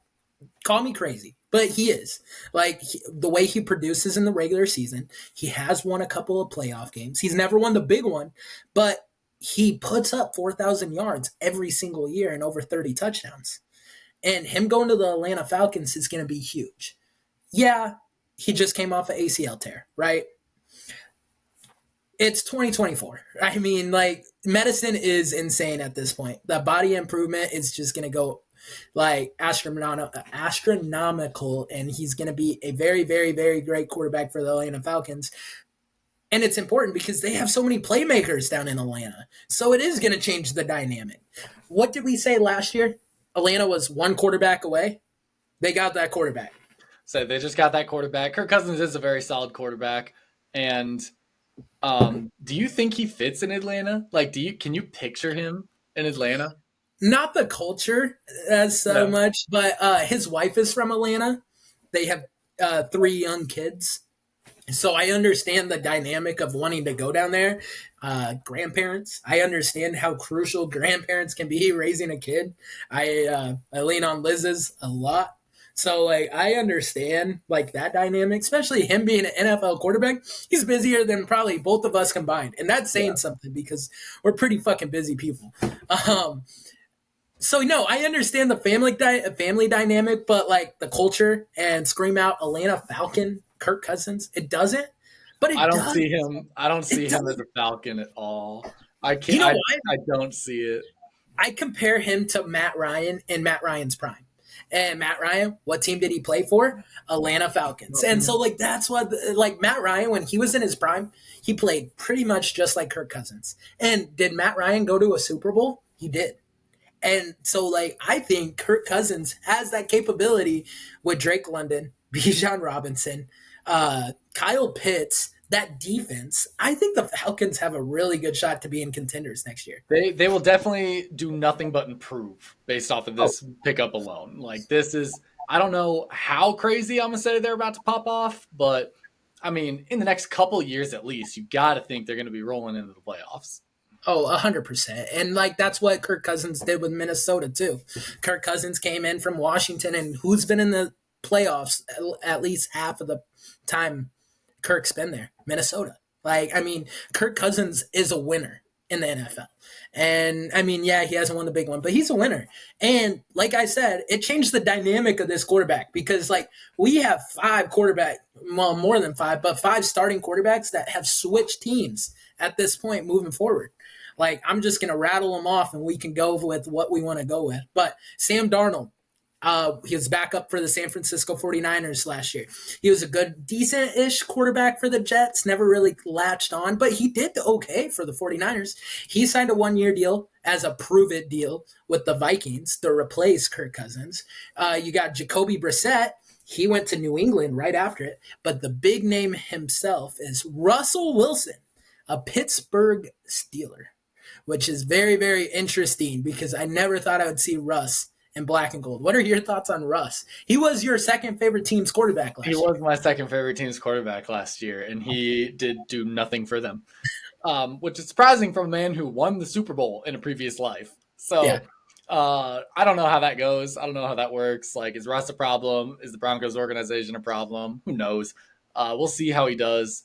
Call me crazy, but he is. The way he produces in the regular season, he has won a couple of playoff games. He's never won the big one, but he puts up 4,000 yards every single year and over 30 touchdowns. And him going to the Atlanta Falcons is going to be huge. Yeah, he just came off an ACL tear, right? It's 2024. I mean, medicine is insane at this point. The body improvement is just going to go like astronomical, and he's going to be a very, very, very great quarterback for the Atlanta Falcons. And it's important because they have so many playmakers down in Atlanta. So it is going to change the dynamic. What did we say last year? Atlanta was one quarterback away. They got that quarterback. So they just got that quarterback. Kirk Cousins is a very solid quarterback. And do you think he fits in Atlanta? Like, can you picture him in Atlanta? Not the culture as so No. much, but his wife is from Atlanta. They have 3 young kids. So I understand the dynamic of wanting to go down there. Grandparents, I understand how crucial grandparents can be raising a kid. I lean on Liz's a lot. So I understand that dynamic, especially him being an NFL quarterback. He's busier than probably both of us combined, and that's saying Yeah. something because we're pretty fucking busy people. Um, so no, I understand the family dynamic, but the culture and scream out Atlanta Falcon, Kirk Cousins, it doesn't. But I it don't does. see him. I don't see It him as does. a Falcon at all. I You can't. know why? I don't see it. I compare him to Matt Ryan in Matt Ryan's prime. And Matt Ryan, what team did he play for? Atlanta Falcons. And so that's what Matt Ryan when he was in his prime, he played pretty much just like Kirk Cousins. And did Matt Ryan go to a Super Bowl? He did. And so, I think Kirk Cousins has that capability with Drake London, Bijan Robinson, Kyle Pitts, that defense. I think the Falcons have a really good shot to be in contenders next year. They will definitely do nothing but improve based off of Oh, this pickup alone. Like this is. I don't know how crazy I'm gonna say they're about to pop off, but I mean, in the next couple years at least, you got to think they're going to be rolling into the playoffs. Oh, 100%. And that's what Kirk Cousins did with Minnesota too. Kirk Cousins came in from Washington, and who's been in the playoffs at least half of the time Kirk's been there? Minnesota. Kirk Cousins is a winner in the NFL. And I mean, yeah, he hasn't won the big one, but he's a winner. And like I said, it changed the dynamic of this quarterback because we have 5 quarterback, well, more than 5, but 5 starting quarterbacks that have switched teams at this point moving forward. I'm just going to rattle them off and we can go with what we want to go with. But Sam Darnold, he was back up for the San Francisco 49ers last year. He was a good, decent-ish quarterback for the Jets, never really latched on, but he did okay for the 49ers. He signed a 1-year deal as a prove-it deal with the Vikings to replace Kirk Cousins. You got Jacoby Brissett. He went to New England right after it, but the big name himself is Russell Wilson, a Pittsburgh Steeler, which is very, very interesting because I never thought I would see Russ in black and gold. What are your thoughts on Russ? He was your second favorite team's quarterback He last year. was my second favorite team's quarterback last year, and he did do nothing for them. which is surprising from a man who won the Super Bowl in a previous life. Yeah. So I don't know how that goes. I don't know how that works. Like, is Russ a problem? Is the Broncos organization a problem? Who knows? We'll see how he does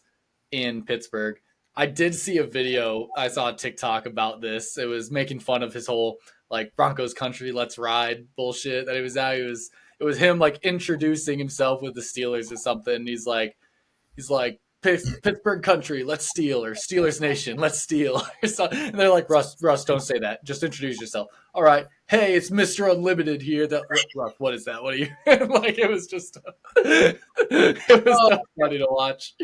in Pittsburgh. I did see a video. I saw a TikTok about this. It was making fun of his whole like Broncos country, let's ride bullshit that he was at. It was him like introducing himself with the Steelers or something. He's like Pittsburgh country, let's steal, or Steelers nation, let's steal. And they're like, Russ, don't say that. Just introduce yourself. All right, hey, it's Mister Unlimited here. Russ, what is that? What are you like? It was just, it was so funny to watch.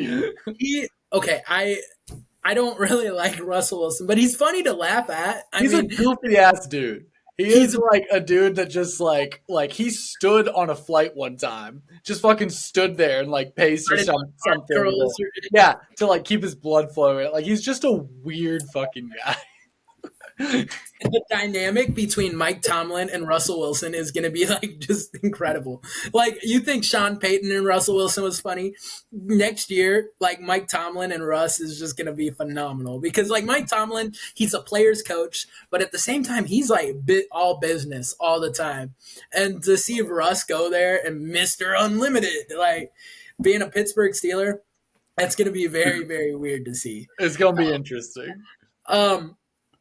Okay, I don't really like Russell Wilson, but he's funny to laugh at. He's a goofy ass dude. He is like a dude that just like he stood on a flight one time, just fucking stood there and like paced or something. Yeah, to like keep his blood flowing. Like he's just a weird fucking guy. The dynamic between Mike Tomlin and Russell Wilson is going to be like just incredible. Like you think Sean Payton and Russell Wilson was funny? Next year, like Mike Tomlin and Russ is just going to be phenomenal because like Mike Tomlin, he's a player's coach, but at the same time, he's like all business all the time. And to see Russ go there and Mr. Unlimited, like being a Pittsburgh Steeler, that's going to be very, very weird to see. It's going to be interesting.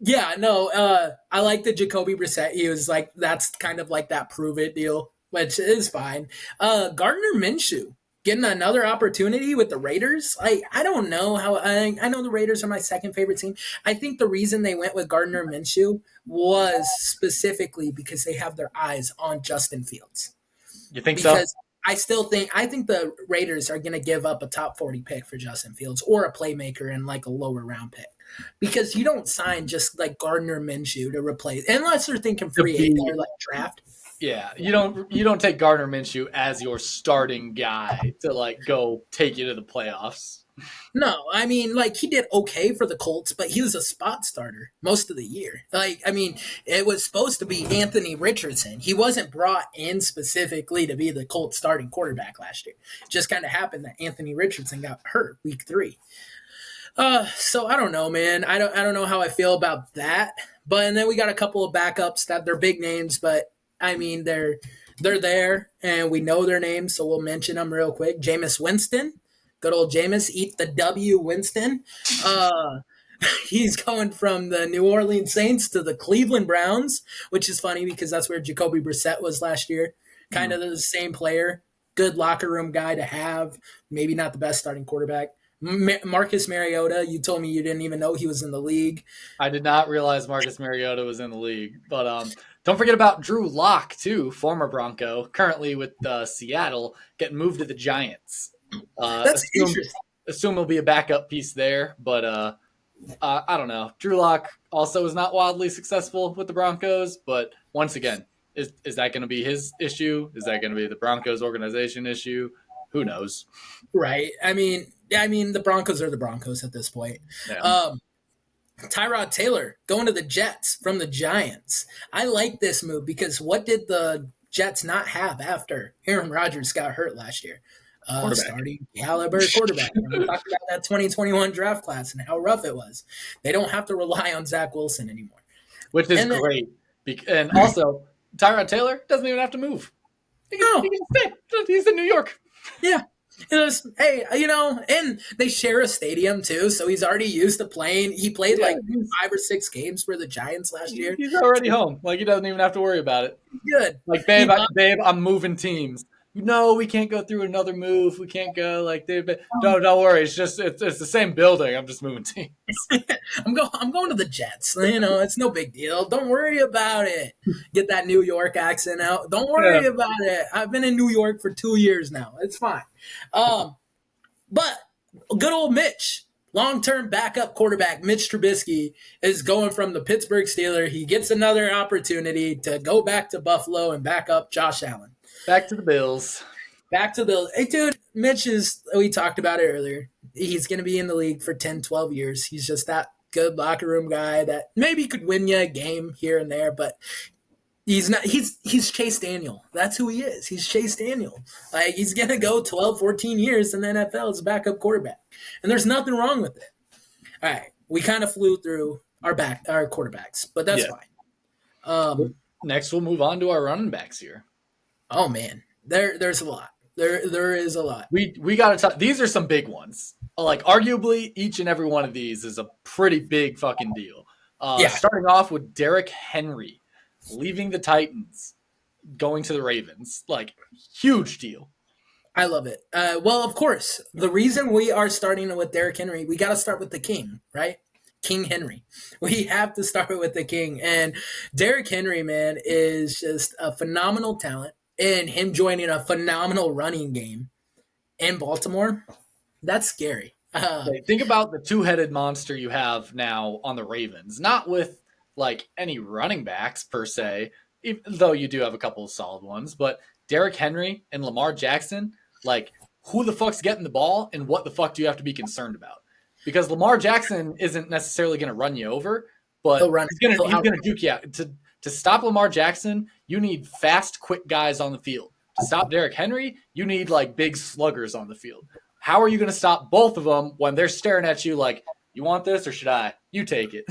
Yeah, no, I like the Jacoby Brissett. He was like, that's kind of like that prove it deal, which is fine. Gardner Minshew getting another opportunity with the Raiders. I don't know how. I know the Raiders are my second favorite team. I think the reason they went with Gardner Minshew was specifically because they have their eyes on Justin Fields. You think because so? I think the Raiders are going to give up a top 40 pick for Justin Fields or a playmaker and like a lower round pick. Because you don't sign just like Gardner Minshew to replace, unless they're thinking free agent or like draft. Yeah, you don't take Gardner Minshew as your starting guy to like go take you to the playoffs. No, I mean like he did okay for the Colts, but he was a spot starter most of the year. Like I mean, it was supposed to be Anthony Richardson. He wasn't brought in specifically to be the Colts starting quarterback last year. It just kind of happened that Anthony Richardson got hurt week 3. So I don't know, man. I don't know how I feel about that. But and then we got a couple of backups that they're big names, but I mean they're there and we know their names, so we'll mention them real quick. Jameis Winston, good old Jameis, eat the W Winston. He's going from the New Orleans Saints to the Cleveland Browns, which is funny because that's where Jacoby Brissett was last year. Kind of the same player, good locker room guy to have. Maybe not the best starting quarterback. Marcus Mariota, you told me you didn't even know he was in the league. I did not realize Marcus Mariota was in the league. But don't forget about Drew Lock, too, former Bronco, currently with Seattle, getting moved to the Giants. That's interesting. Assume he'll be a backup piece there, but I don't know. Drew Lock also is not wildly successful with the Broncos, but once again, is that going to be his issue? Is that going to be the Broncos organization issue? Who knows? Right. I mean, the Broncos are the Broncos at this point. Yeah. Tyrod Taylor going to the Jets from the Giants. I like this move because what did the Jets not have after Aaron Rodgers got hurt last year? Starting caliber quarterback. We talked about that 2021 draft class and how rough it was. They don't have to rely on Zach Wilson anymore. Which is great. And also, Tyrod Taylor doesn't even have to move. He can stay. He's in New York. Yeah. Hey, and they share a stadium too, so he's already used to playing. He played like 5 or 6 games for the Giants last year. He's already home. Like he doesn't even have to worry about it. Good. Like, babe, I'm moving teams. No, we can't go through another move. We can't go like they. Don't worry. It's the same building. I'm just moving teams. I'm going to the Jets. It's no big deal. Don't worry about it. Get that New York accent out. Don't worry about it. I've been in New York for 2 years now. It's fine. But good old Mitch, long-term backup quarterback Mitch Trubisky is going from the Pittsburgh Steelers. He gets another opportunity to go back to Buffalo and back up Josh Allen. Back to the Bills. Hey, dude, Mitch we talked about it earlier. He's going to be in the league for 10, 12 years. He's just that good locker room guy that maybe could win you a game here and there, but he's not. He's Chase Daniel. That's who he is. He's Chase Daniel. Like, he's going to go 12, 14 years in the NFL as a backup quarterback, and there's nothing wrong with it. All right, We kind of flew through our quarterbacks, but that's Yeah. fine. Um, Next, we'll move on to our running backs here. oh man, there's a lot. There is a lot. We got to talk. These are some big ones. Like arguably, each and every one of these is a pretty big fucking deal. Yeah, Starting off with Derrick Henry leaving the Titans, going to the Ravens. Like huge deal. I love it. Well, of course, the reason we are starting with Derrick Henry, we got to start with the king, right? King Henry. We have to start with the king. And Derrick Henry, man, is just a phenomenal talent. And him joining a phenomenal running game in Baltimore, that's scary. Okay, think about the two-headed monster you have now on the Ravens. Not with like any running backs per se, though you do have a couple of solid ones. But Derrick Henry and Lamar Jackson, like who the fuck's getting the ball, and what the fuck do you have to be concerned about? Because Lamar Jackson isn't necessarily going to run you over, He'll but run. he's gonna duke you out. To stop Lamar Jackson, you need fast, quick guys on the field. To stop Derrick Henry, you need like big sluggers on the field. How are you going to stop both of them when they're staring at you like, you want this or should I? You take it.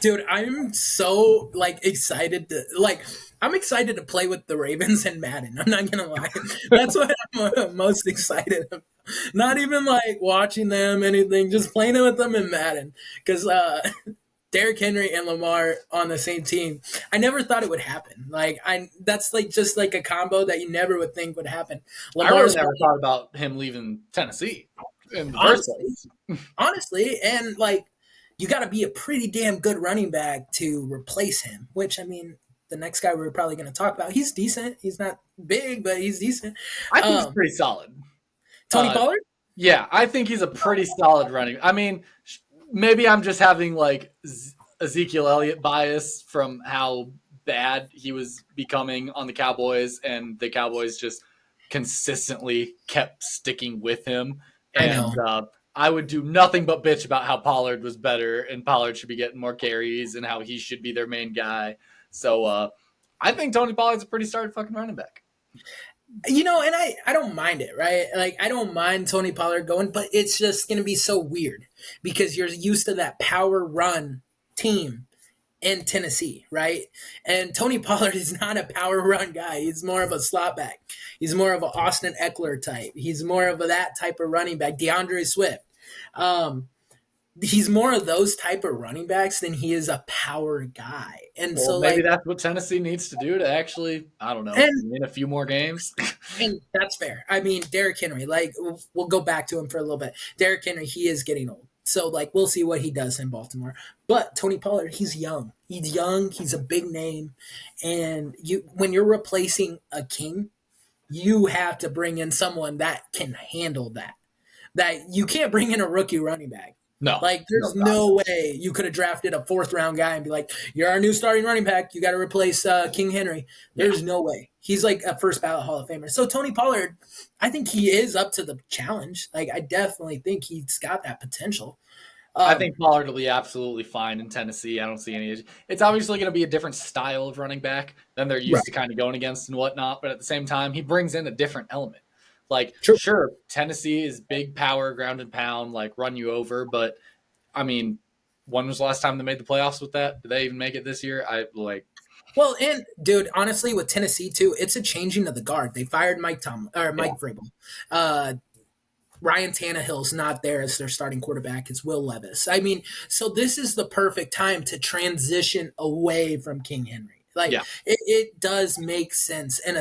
Dude, I'm so like excited to like. I'm excited to play with the Ravens and Madden. I'm not gonna lie. That's what I'm most excited about. Not even like watching them, anything, just playing with them in Madden. Because Derrick Henry and Lamar on the same team, I never thought it would happen. Like that's like just like a combo that you never would think would happen. I really Lamar's never thought about him leaving Tennessee in the first honestly, place. honestly, and like you got to be a pretty damn good running back to replace him. Which I mean, the next guy we're probably going to talk about, he's decent. He's not big, but he's decent. I think he's Um, pretty solid. Tony Uh, Pollard. yeah, I think he's a pretty solid running. I mean, maybe I'm just having like Ezekiel Elliott bias from how bad he was becoming on the Cowboys, and the Cowboys just consistently kept sticking with him. I And know. I would do nothing but bitch about how Pollard was better, and Pollard should be getting more carries, and how he should be their main guy. So I think Tony Pollard's a pretty solid fucking running back. And I don't mind it, right? Like I don't mind Tony Pollard going, but it's just going to be so weird because you're used to that power run team in Tennessee, right? And Tony Pollard is not a power run guy. He's more of a slot back. He's more of an Austin Eckler type. He's more of that type of running back, DeAndre Swift. Um, he's more of those type of running backs than he is a power guy. And Well, so maybe like that's what Tennessee needs to do to actually, I don't know, and win a few more games. And that's fair. I mean, Derrick Henry, like we'll go back to him for a little bit. Derrick Henry, he is getting old. So like we'll see what he does in Baltimore. But Tony Pollard, he's young. He's young, he's a big name. And you when you're replacing a king, you have to bring in someone that can handle that. That you can't bring in a rookie running back. No, Like, no, there's no way you could have drafted a fourth round guy and be like, "You're our new starting running back. You got to replace King Henry." yeah. There's no way. He's like a first ballot Hall of Famer. So Tony Pollard, I think he is up to the challenge. Like, I definitely think he's got that potential. I Um, think Pollard will be absolutely fine in Tennessee. I don't see any. It's obviously going to be a different style of running back than they're used right. to kind of going against and whatnot. But at the same time, he brings in a different element. Like, True. sure, Tennessee is big power, ground and pound, like run you over. But I mean, when was the last time they made the playoffs with that? Did they even make it this year? I like. Well, and dude, honestly, with Tennessee too, it's a changing of the guard. They fired Yeah, Mike Vrabel. Uh, Ryan Tannehill's not there as their starting quarterback. It's Will Levis. I mean, so this is the perfect time to transition away from King Henry. Like yeah. it does make sense in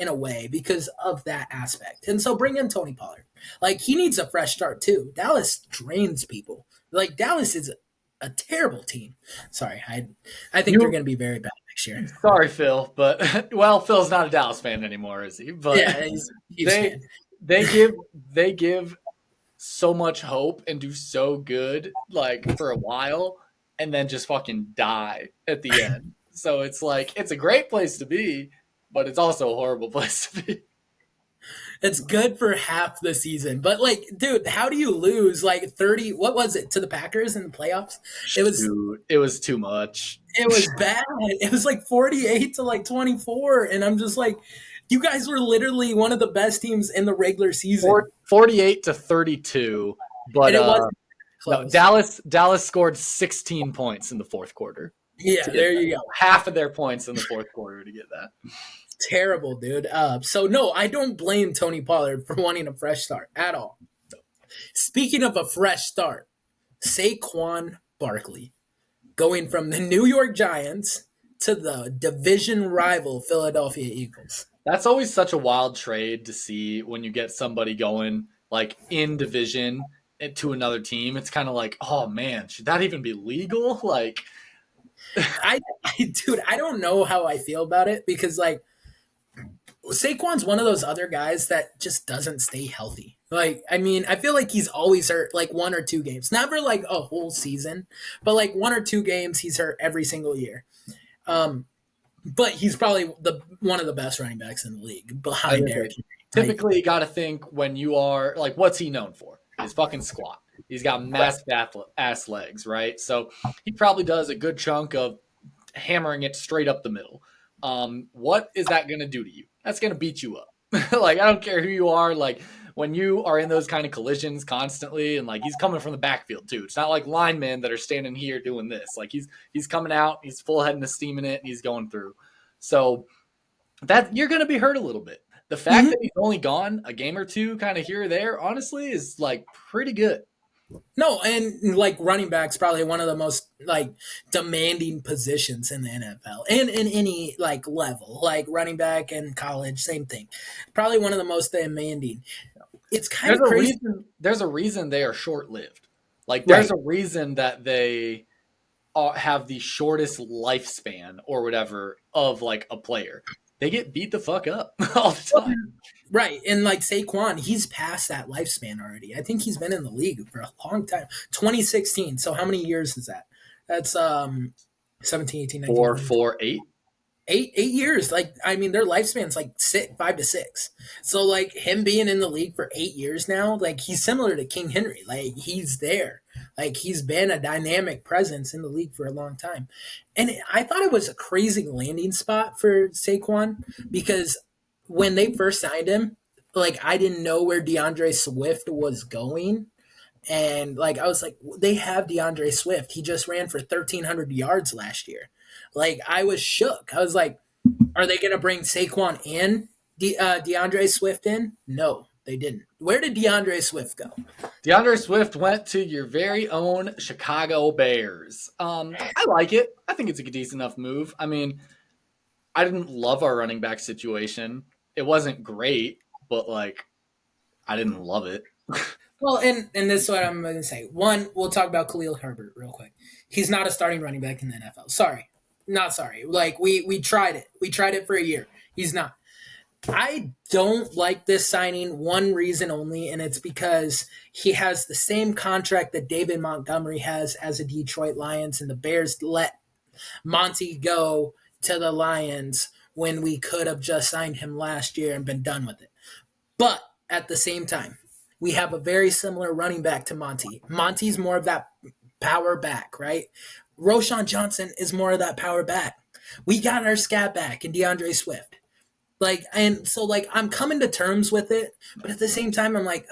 a way because of that aspect. And so bring in Tony Pollard. Like he needs a fresh start too. Dallas drains people. Like Dallas is a terrible team. Sorry, I think they're You going to be very bad next year. sorry, Phil, but well, Phil's not a Dallas fan anymore, is he? But Yeah, he's they fan. they give so much hope and do so good like for a while and then just fucking die at the end. So it's like it's a great place to be, but it's also a horrible place to be. It's good for half the season. But like, dude, how do you lose like 30 what was it to the Packers in the playoffs? It was Dude, it was too much. it was bad. It was like 48 to like 24 and I'm just like you guys were literally one of the best teams in the regular season. 48 to 32, but And it wasn't No, close. Dallas scored 16 points in the fourth quarter to Yeah, get there that. you go. Half of their points in the fourth quarter to get that. Terrible, dude. So no, I don't blame Tony Pollard for wanting a fresh start at all. Speaking of a fresh start, Saquon Barkley going from the New York Giants to the division rival Philadelphia Eagles. That's always such a wild trade to see when you get somebody going like in division to another team. It's kind of like, oh man, should that even be legal? Like, Dude, I don't know how I feel about it because like Saquon's one of those other guys that just doesn't stay healthy. Like, I mean, I feel like he's always hurt like one or two games, never like a whole season, but like one or two games he's hurt every single year. Um, but he's probably the one of the best running backs in the league I was behind gonna Derrick say, Henry. typically you got to think when you are like, what's he known for? His fucking squat. He's got massive ass legs, right? So he probably does a good chunk of hammering it straight up the middle. What is that going to do to you? That's going to beat you up. Like, I don't care who you are. Like, when you are in those kind of collisions constantly, and like he's coming from the backfield too. It's not like linemen that are standing here doing this. Like he's coming out, he's full head and steaming it, and he's going through. So that you're going to be hurt a little bit. The fact that he's only gone a game or two, kind of here or there, honestly, is like pretty good. No, and like running back's probably one of the most like demanding positions in the NFL and in any like level, like running back and college, same thing. Probably one of the most demanding. It's kind There's of a crazy. reason. There's a reason they are short lived. Like there's Right. a reason that they have the shortest lifespan or whatever of like a player. They get beat the fuck up all the time. Right. And like Saquon, he's past that lifespan already. I think he's been in the league for a long time. 2016. So how many years is that? That's 17, 18, 19, Four, 20. four, eight. 8 years. Like, I mean, their lifespan's like 5 to 6. So like him being in the league for 8 years now, like he's similar to King Henry. Like he's there. Like he's been a dynamic presence in the league for a long time. And I thought it was a crazy landing spot for Saquon because when they first signed him, like I didn't know where DeAndre Swift was going. And like I was like, they have DeAndre Swift. He just ran for 1,300 yards last year. Like I was shook. I was like, are they going to bring Saquon and DeAndre Swift in? No, they didn't. Where did DeAndre Swift go? DeAndre Swift went to your very own Chicago Bears. I like it. I think it's a decent enough move. I mean, I didn't love our running back situation. It wasn't great, but like, I didn't love it. Well, and this is what I'm going to say. One, we'll talk about Khalil Herbert real quick. He's not a starting running back in the NFL. Sorry, not sorry. Like we tried it. We tried it for a year. He's not. I don't like this signing one reason only, and it's because he has the same contract that David Montgomery has as a Detroit Lions, and the Bears let Monty go to the Lions when we could have just signed him last year and been done with it. But at the same time, we have a very similar running back to Monty. Monty's more of that power back, right? Roshan Johnson is more of that power back. We got our scat back in DeAndre Swift. Like, and so like I'm coming to terms with it, but at the same time I'm like,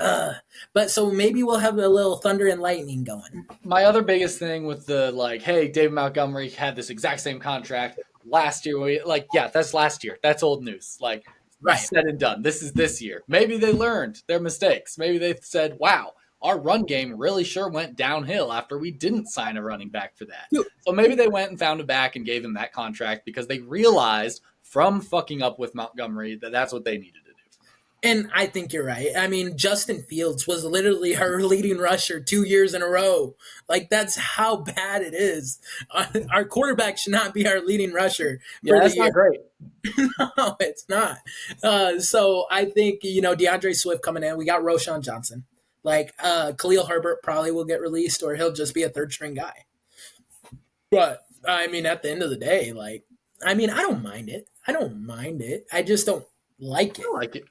but so maybe we'll have a little thunder and lightning going. My other biggest thing with the like, hey, David Montgomery had this exact same contract last year. Yeah, that's last year. That's old news. Like, Right. said and done. This is this year. Maybe they learned their mistakes. Maybe they said, wow, our run game really sure went downhill after we didn't sign a running back for that. So maybe they went and found a back and gave him that contract because they realized from fucking up with Montgomery that that's what they needed to do. And I think you're right. I mean, Justin Fields was literally her leading rusher 2 years in a row. Like, that's how bad it is. Our quarterback should not be our leading rusher. Yeah, that's not great. No, it's not. So I think, DeAndre Swift coming in. We got Roshan Johnson. Like, Khalil Herbert probably will get released or he'll just be a third string guy. But, I mean, at the end of the day, like, I mean, I don't mind it. I just don't like it. I like it.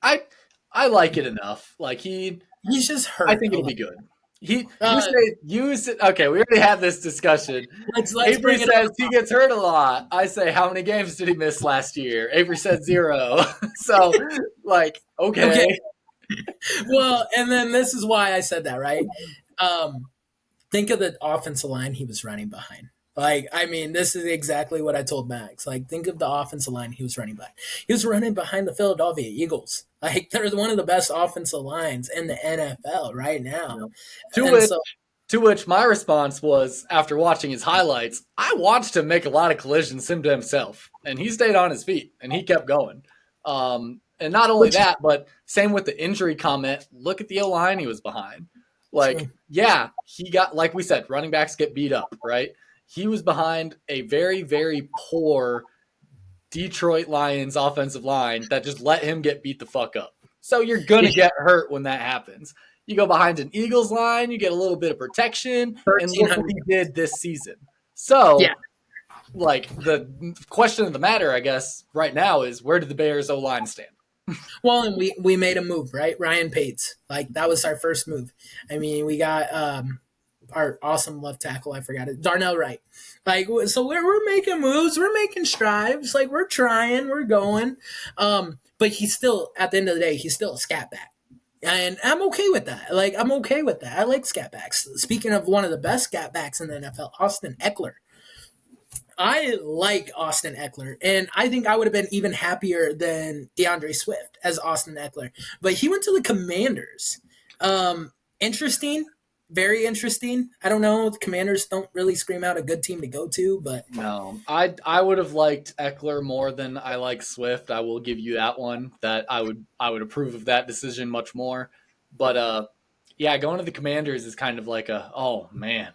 I like it enough. Like he's just hurt. I think it'll be good. Okay, we already had this discussion. Let's Avery says he gets hurt a lot. I say, how many games did he miss last year? Avery said 0. So, like, okay. Well, and then this is why I said that, right? think of the offensive line he was running behind. Like, I mean, this is exactly what I told Max. Like, think of the offensive line he was running behind. He was running behind the Philadelphia Eagles. Like, they're one of the best offensive lines in the NFL right You now. know, to And which so, to which my response was, after watching his highlights, I watched him make a lot of collisions him to himself, and he stayed on his feet and he kept going. And not only which is that, but same with the injury comment. Look at the O line he was behind. Like, true. yeah, he got, like we said, running backs get beat up, right? He was behind a very, very poor Detroit Lions offensive line that just let him get beat the fuck up. So you're going to get hurt when that happens. You go behind an Eagles line, you get a little bit of protection, and look what 1,300. he did this season. Yeah. So, like, the question of the matter, I guess, right now is where did the Bears O line stand? Well, and we made a move, right? Ryan Pates. Like, that was our first move. I mean, we got our awesome left tackle. I forgot it. Darnell Wright. Like, so we're making moves. We're making strides. Like, we're trying. We're going. But he's still, at the end of the day, he's still a scat back. And I'm okay with that. Like, I'm okay with that. I like scat backs. Speaking of one of the best scat backs in the NFL, Austin Eckler. I like Austin Eckler, and I think I would have been even happier than DeAndre Swift as Austin Eckler. But he went to the Commanders. Interesting, very interesting. I don't know. The Commanders don't really scream out a good team to go to, but No, I would have liked Eckler more than I like Swift. I will give you that one. That I would approve of that decision much more. But yeah, going to the Commanders is kind of like a, oh man,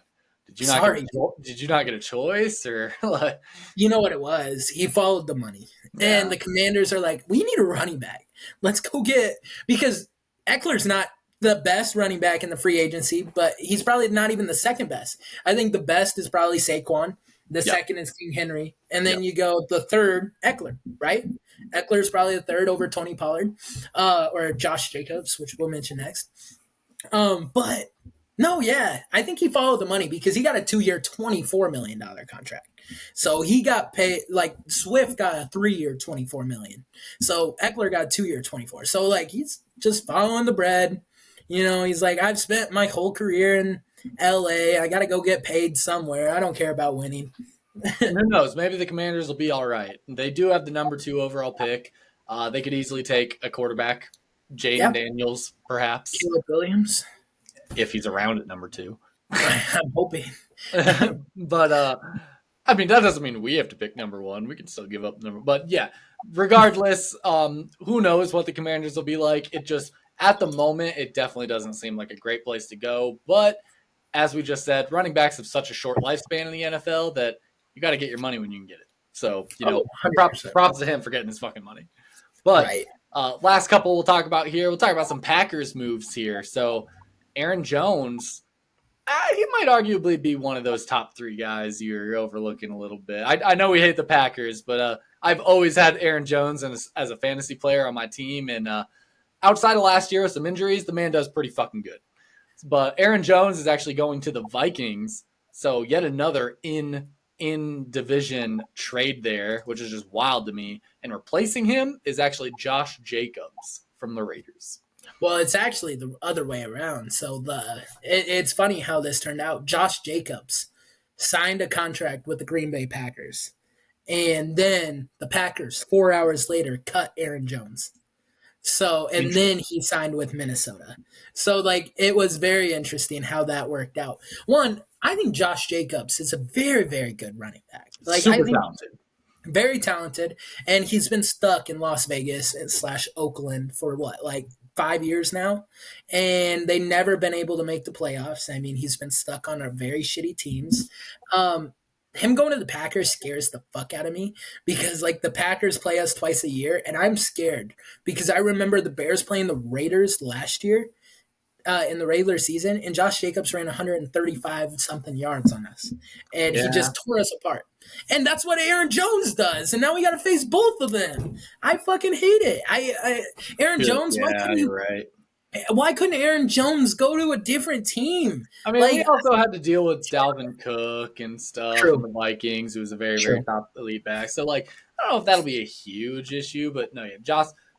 sorry, did you not get a choice, or like, you know what it was? He followed the money, yeah, and the Commanders are like, we need a running back. Let's go get because Eckler's not the best running back in the free agency, but he's probably not even the second best. I think the best is probably Saquon. The yep, second is King Henry, and then yep. you go the third Eckler, right? Eckler's probably the third over Tony Pollard or Josh Jacobs, which we'll mention next. But no, yeah, I think he followed the money because he got a 2-year, $24 million contract. So he got paid like Swift got a 3-year, $24 million. So Eckler got a 2-year, 24. So like he's just following the bread. You know, he's like, I've spent my whole career in LA. I got to go get paid somewhere. I don't care about winning. And who knows? Maybe the Commanders will be all right. They do have the number 2 overall pick. They could easily take a quarterback, Jaden Yeah, Daniels, perhaps, Caleb Williams. if he's around at number 2. I'm hoping. But I mean, that doesn't mean we have to pick number 1. We can still give up number. But yeah, regardless, who knows what the Commanders will be like? It just at the moment, it definitely doesn't seem like a great place to go. But as we just said, running backs have such a short lifespan in the NFL that you got to get your money when you can get it. So Oh, props 100%. props to him for getting his fucking money. But Right. last couple we'll talk about here. We'll talk about some Packers moves here. So Aaron Jones, he might arguably be one of those top 3 guys you're overlooking a little bit. I know we hate the Packers, but I've always had Aaron Jones as a fantasy player on my team, and outside of last year with some injuries, the man does pretty fucking good. But Aaron Jones is actually going to the Vikings, so yet another in division trade there, which is just wild to me. And replacing him is actually Josh Jacobs from the Raiders. Well, it's actually the other way around. So it's funny how this turned out. Josh Jacobs signed a contract with the Green Bay Packers, and then the Packers 4 hours later cut Aaron Jones. So and then he signed with Minnesota. So like it was very interesting how that worked out. One, I think Josh Jacobs is a very very good running back. Like I Super think talented. very talented, and he's been stuck in Las Vegas slash Oakland for what, like 5 years now, and they never been able to make the playoffs. I mean, he's been stuck on a very shitty teams. Him going to the Packers scares the fuck out of me because like the Packers play us twice a year, and I'm scared because I remember the Bears playing the Raiders last year, in the regular season, and Josh Jacobs ran 135 something yards on us, and he Yeah. just tore us apart. And that's what Aaron Jones does, and now we got to face both of them. I fucking hate it. Aaron Jones, Yeah, you're right. why couldn't Aaron Jones go to a different team? I mean, we Like, also had to deal with Dalvin Cook and stuff and true, the Vikings, who was a very, very true. top elite back. So, like, I don't know if that'll be a huge issue, but no, yeah,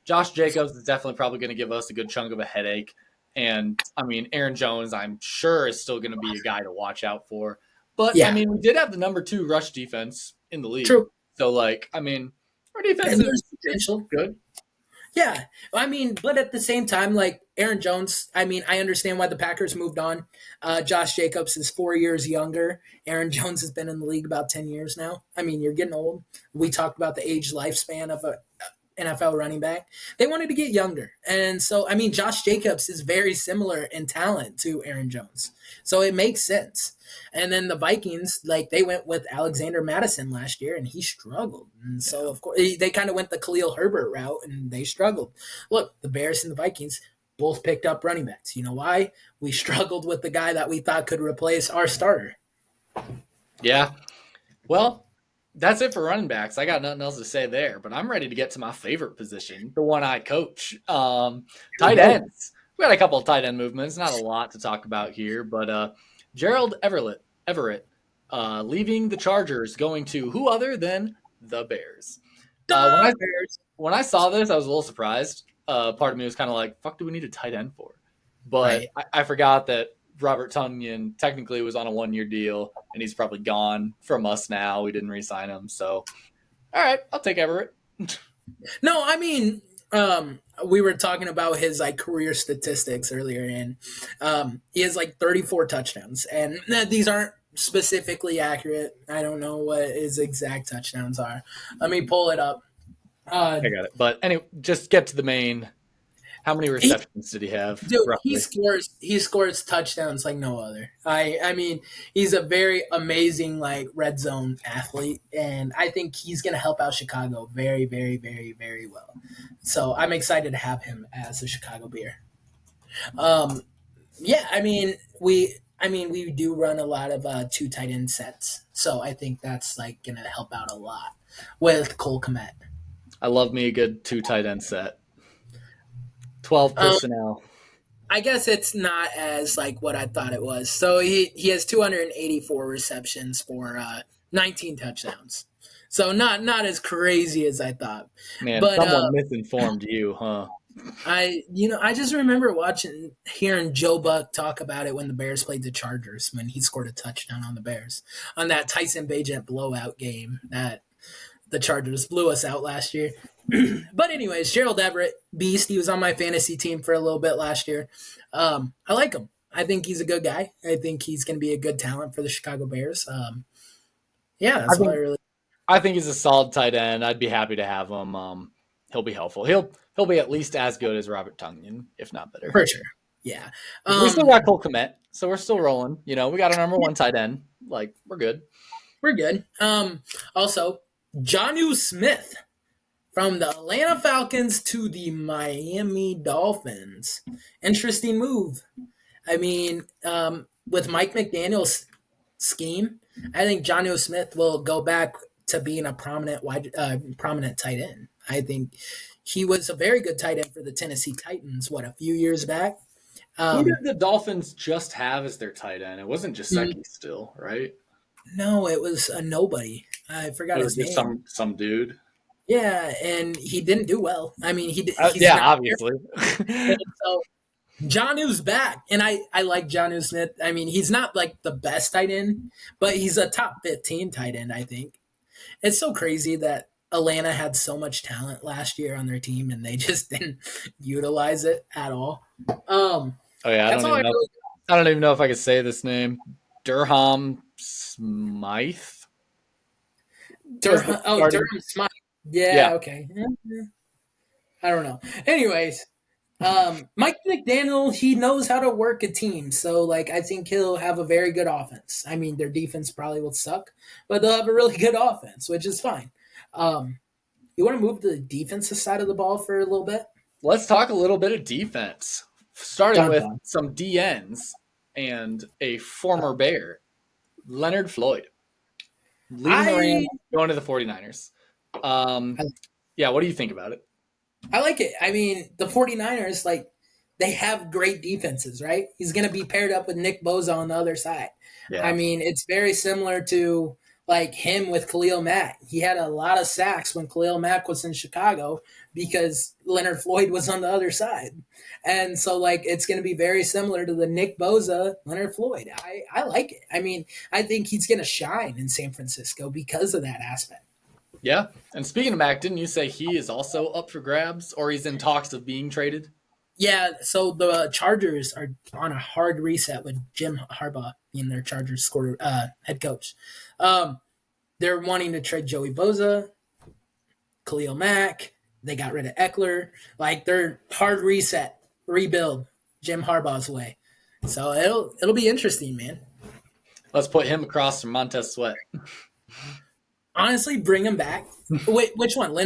Josh Jacobs is definitely probably going to give us a good chunk of a headache. And I mean, Aaron Jones, I'm sure is still going to be a guy to watch out for. But I Yeah, mean, we did have the number 2 rush defense in the league. true. So like, I mean, our defense And there's is potential. good. Yeah, I mean, but at the same time, like Aaron Jones, I mean, I understand why the Packers moved on. Josh Jacobs is 4 years younger. Aaron Jones has been in the league about 10 years now. I mean, you're getting old. We talked about the age lifespan of a NFL running back. They wanted to get younger. And so, I mean, Josh Jacobs is very similar in talent to Aaron Jones. So it makes sense. And then the Vikings, like they went with Alexander Madison last year and he struggled. And so, Yeah. of course, they kind of went the Khalil Herbert route and they struggled. Look, the Bears and the Vikings both picked up running backs. You know why? We struggled with the guy that we thought could replace our starter. Yeah. Well, that's it for running backs. I got nothing else to say there, but I'm ready to get to my favorite position, the one I coach. Here we Tight go. ends. We got a couple of tight end movements. Not a lot to talk about here, but Gerald Everett, leaving the Chargers, going to who other than the Bears. When I The Bears. when I saw this, I was a little surprised. Part of me was kind of like, "Fuck, do we need a tight end for?" But Right. I forgot that Robert Tunyon technically was on a 1 year deal, and he's probably gone from us now. We didn't re-sign him, so all right, I'll take Everett. No, I mean, we were talking about his like career statistics earlier, and he has like 34 touchdowns, and these aren't specifically accurate. I don't know what his exact touchdowns are. Let me pull it up. Uh, I got it. But anyway, just get to the main. How many he, receptions did he have dude, roughly? he scores touchdowns like no other. I mean, he's a very amazing like red zone athlete, and I think he's gonna help out Chicago very, very, very, very well. So I'm excited to have him as a Chicago Bear. Um, yeah, I mean we do run a lot of two tight end sets, so I think that's like gonna help out a lot with Cole Komet. I love me a good 2 tight end set. 12 Um, personnel. I guess it's not as like what I thought it was. So he has 284 receptions for 19 touchdowns. So not as crazy as I thought. Man, But someone misinformed you, huh? I just remember hearing Joe Buck talk about it when the Bears played the Chargers when he scored a touchdown on the Bears on that Tyson Bagent blowout game that the Chargers blew us out last year. But anyways, Gerald Everett, beast. He was on my fantasy team for a little bit last year. I like him. I think he's a good guy. I think he's going to be a good talent for the Chicago Bears. Yeah, I that's all I think really I think he's a solid tight end. I'd be happy to have him. He'll be helpful. He'll be at least as good as Robert Tunyon, if not better. for sure. Yeah. We still got Cole Komet, so we're still rolling. You know, we got our number 1 tight end. Like, we're good. We're good. Also, Jonnu Smith from the Atlanta Falcons to the Miami Dolphins. Interesting move. I mean, with Mike McDaniel's scheme, I think Jonnu Smith will go back to being a prominent tight end. I think he was a very good tight end for the Tennessee Titans. What, a few years back? Who did Um, the Dolphins just have as their tight end? It wasn't mm, Gesicki still, right? no, it was a nobody. I forgot It was his just name. some dude. Yeah, and he didn't do well. I mean, he's Yeah, not here. obviously. And so Johnny's back, and I like Jonnu Smith. I mean, he's not like the best tight end, but he's a top 15 tight end. I think it's so crazy that Atlanta had so much talent last year on their team, and they just didn't utilize it at all. Oh yeah, That's all I really. I don't even know if I could say this name. Durham Smythe was the starting. Durham Smythe. Yeah, Yeah, okay. I don't know. Anyways, Mike McDaniel, he knows how to work a team. So, like, I think he'll have a very good offense. I mean, their defense probably will suck, but they'll have a really good offense, which is fine. Um, you want to move to the defensive side of the ball for a little bit? let's talk a little bit of defense, starting Dun, with dun. some DNs and a former Bear, Leonard Floyd, leaving the I, Rams, going to the 49ers. Um, I yeah, what do you think about it? I like it. I mean, the 49ers, like, they have great defenses, right? He's going to be paired up with Nick Bosa on the other side. I Yeah, mean, it's very similar to like him with Khalil Mack. He had a lot of sacks when Khalil Mack was in Chicago because Leonard Floyd was on the other side. And so like it's going to be very similar to the Nick Bosa, Leonard Floyd. I like it. I mean, I think he's going to shine in San Francisco because of that aspect. Yeah. And speaking of Mac, didn't you say he is also up for grabs or he's in talks of being traded? Yeah, so the Chargers are on a hard reset with Jim Harbaugh being their Chargers head coach. Um, they're wanting to trade Joey Bosa, Khalil Mack. They got rid of Eckler. Like they're hard reset, rebuild Jim Harbaugh's way. So it'll be interesting, man. Let's put him across from Montez Sweat. Honestly, bring him back. Wait, which one?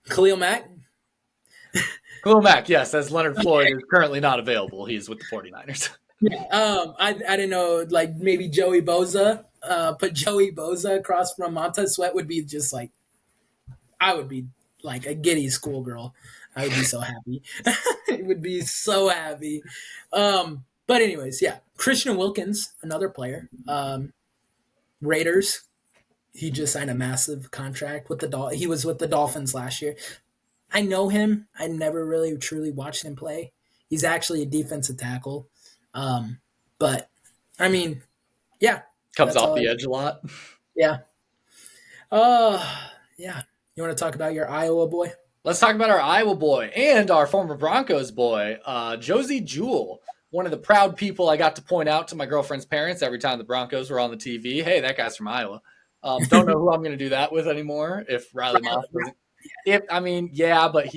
Khalil Mack? Khalil Mack, yes, as Leonard Floyd is currently not available. He's with the 49ers. Yeah. I didn't know, like maybe Joey Bosa. Put Joey Bosa across from Montez Sweat would be just like I would be like a giddy schoolgirl. I would be so happy. I would be so happy. But anyways, yeah, Christian Wilkins, another player. Raiders. He just signed a massive contract with He was with the Dolphins last year. I know him. I never really truly watched him play. He's actually a defensive tackle. But I mean, yeah, Comes off the edge a lot. yeah. Yeah. You want to talk about your Iowa boy? Let's talk about our Iowa boy and our former Broncos boy, Josie Jewell. One of the proud people I got to point out to my girlfriend's parents every time the Broncos were on the TV. Hey, that guy's from Iowa. Don't know who I'm going to do that with anymore. If Riley Moss doesn't, but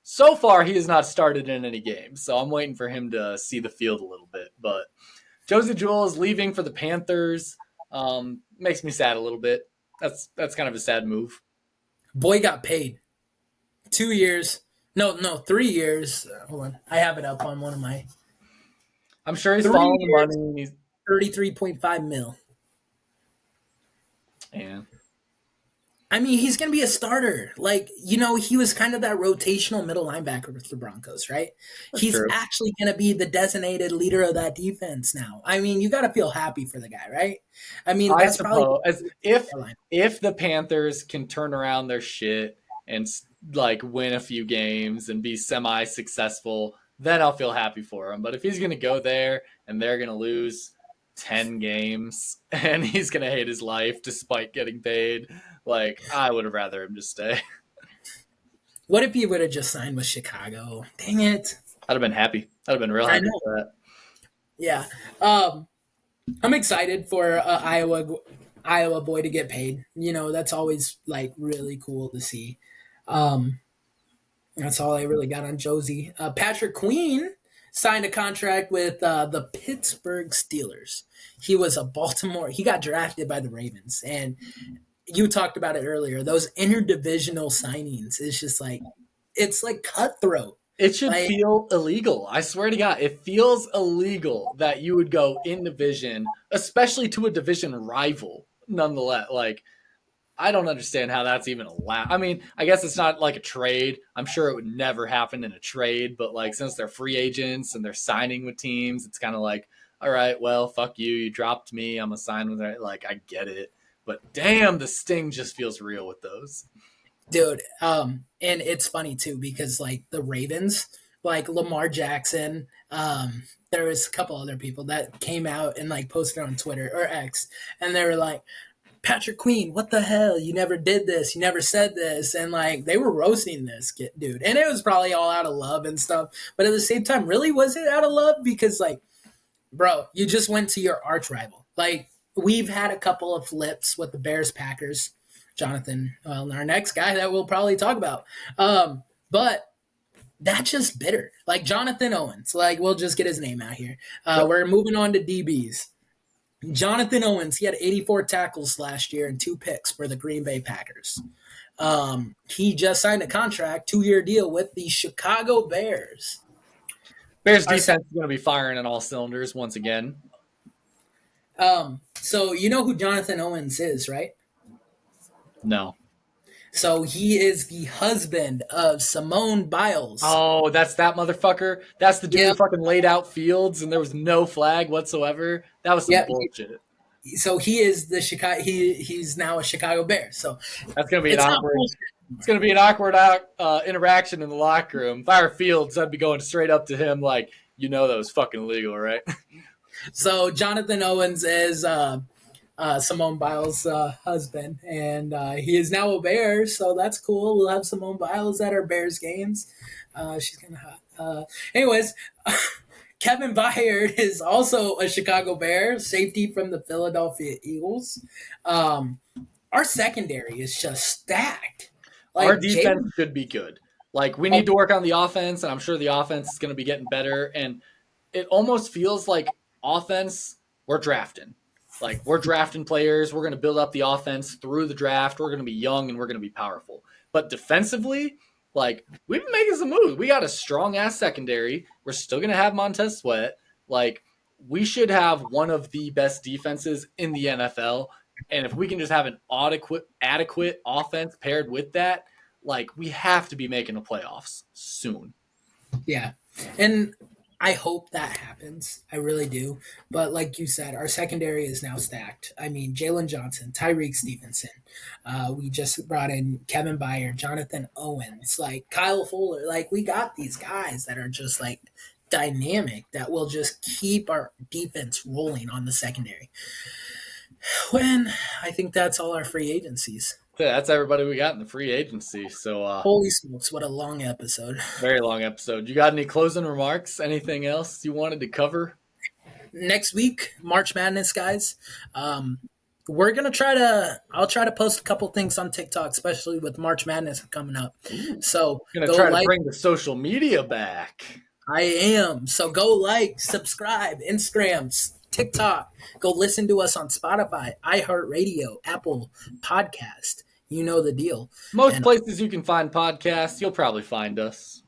so far he has not started in any games, so I'm waiting for him to see the field a little bit. But Josie Jewell is leaving for the Panthers. Makes me sad a little bit. That's kind of a sad move. Boy got paid 2 years. No, 3 years. Hold on, I have it up on one of my. I'm sure he's following the money. He's 33.5 mil. Yeah. I mean, he's going to be a starter. Like, he was kind of that rotational middle linebacker with the Broncos, right? He's true. actually going to be the designated leader of that defense now. I mean, you got to feel happy for the guy, right? I mean, I that's suppose probably if the Panthers can turn around their shit and like win a few games and be semi-successful, then I'll feel happy for him. But if he's going to go there and they're going to lose 10 games and he's going to hate his life despite getting paid, like, I would have rather him just stay. What if he would have just signed with Chicago? Dang it. I'd have been happy. I'd have been real happy for that. Yeah. I'm excited for Iowa boy to get paid. That's always like really cool to see. That's all I really got on Josie. Patrick Queen signed a contract with the Pittsburgh Steelers. He was a Baltimore. He got drafted by the Ravens, and you talked about it earlier. Those interdivisional signings is just like it's like cutthroat. It should feel illegal. I swear to God, it feels illegal that you would go in division, especially to a division rival. Nonetheless, like I don't understand how that's even allowed. I mean, I guess it's not like a trade. I'm sure it would never happen in a trade, but like since they're free agents and they're signing with teams, it's kind of like, all right, well, fuck you. You dropped me. I'm a sign with it. Like I get it, but damn, the sting just feels real with those. Dude, and it's funny too because like the Ravens, like Lamar Jackson, there was a couple other people that came out and like posted on Twitter or X, and they were like, Patrick Queen, what the hell? You never did this. You never said this. And like they were roasting this kid, dude. And it was probably all out of love and stuff. But at the same time, really was it out of love? Because like, bro, you just went to your arch rival. Like we've had a couple of flips with the Bears Packers. Jonathan, well, our next guy that we'll probably talk about. But that's just bitter. Like Jonathan Owens, like we'll just get his name out here. We're moving on to DBs. Jonathan Owens, he had 84 tackles last year and 2 picks for the Green Bay Packers. He just signed a contract, 2-year deal with the Chicago Bears. Bears defense is going to be firing on all cylinders once again. So you know who Jonathan Owens is, right? No. So he is the husband of Simone Biles. Oh, that's that motherfucker. That's the dude who fucking laid out fields and there was no flag whatsoever. That was some bullshit. So he is the Chicago. He's now a Chicago Bear. So That's gonna be an it's not awkward. bullshit. It's gonna be an awkward interaction in the locker room. If I were Fields, I'd be going straight up to him like, that was fucking illegal, right? So Jonathan Owens is Simone Biles' husband, and he is now a Bear. So that's cool. We'll have Simone Biles at our Bears games. She's kind of hot. Anyways, Kevin Byard is also a Chicago Bear, safety from the Philadelphia Eagles. Our secondary is just stacked. Our Like defense Jalen, should be good. Like we need to work on the offense, and I'm sure the offense is going to be getting better. And it almost feels like offense we're drafting. Like we're drafting players. We're going to build up the offense through the draft. We're going to be young and we're going to be powerful. But defensively, like we've been making some moves. We got a strong ass secondary. We're still going to have Montez Sweat. Like we should have one of the best defenses in the NFL. And if we can just have an adequate offense paired with that, like we have to be making the playoffs soon. yeah, and I hope that happens. I really do. But like you said, our secondary is now stacked. I mean, Jalen Johnson, Tyreek Stevenson. We just brought in Kevin Byard, Jonathan Owens, like Kyle Fuller. Like we got these guys that are just like dynamic that will just keep our defense rolling on the secondary. When I think that's all our free agencies. So that's everybody we got in the free agency. So Holy smokes, what a long episode. very long episode. You got any closing remarks? Anything else you wanted to cover? Next week, March Madness, guys. We're gonna try to. I'll try to post a couple things on TikTok, especially with March Madness coming up. Ooh, So gonna go try to like. bring the social media back. I am. So go like, subscribe, Instagrams, TikTok. Go listen to us on Spotify, iHeartRadio, Apple Podcast. You know the deal. Most And places you can find podcasts, you'll probably find us.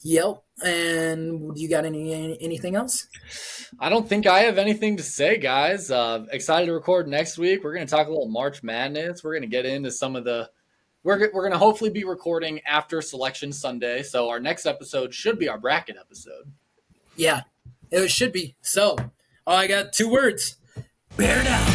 yep. And you got anything else? I don't think I have anything to say, guys. Excited to record next week. We're going to talk a little March Madness. We're going to get into some of the. We're going to hopefully be recording after Selection Sunday. So our next episode should be our bracket episode. Yeah, it should be. So, I got 2 words. Bear down.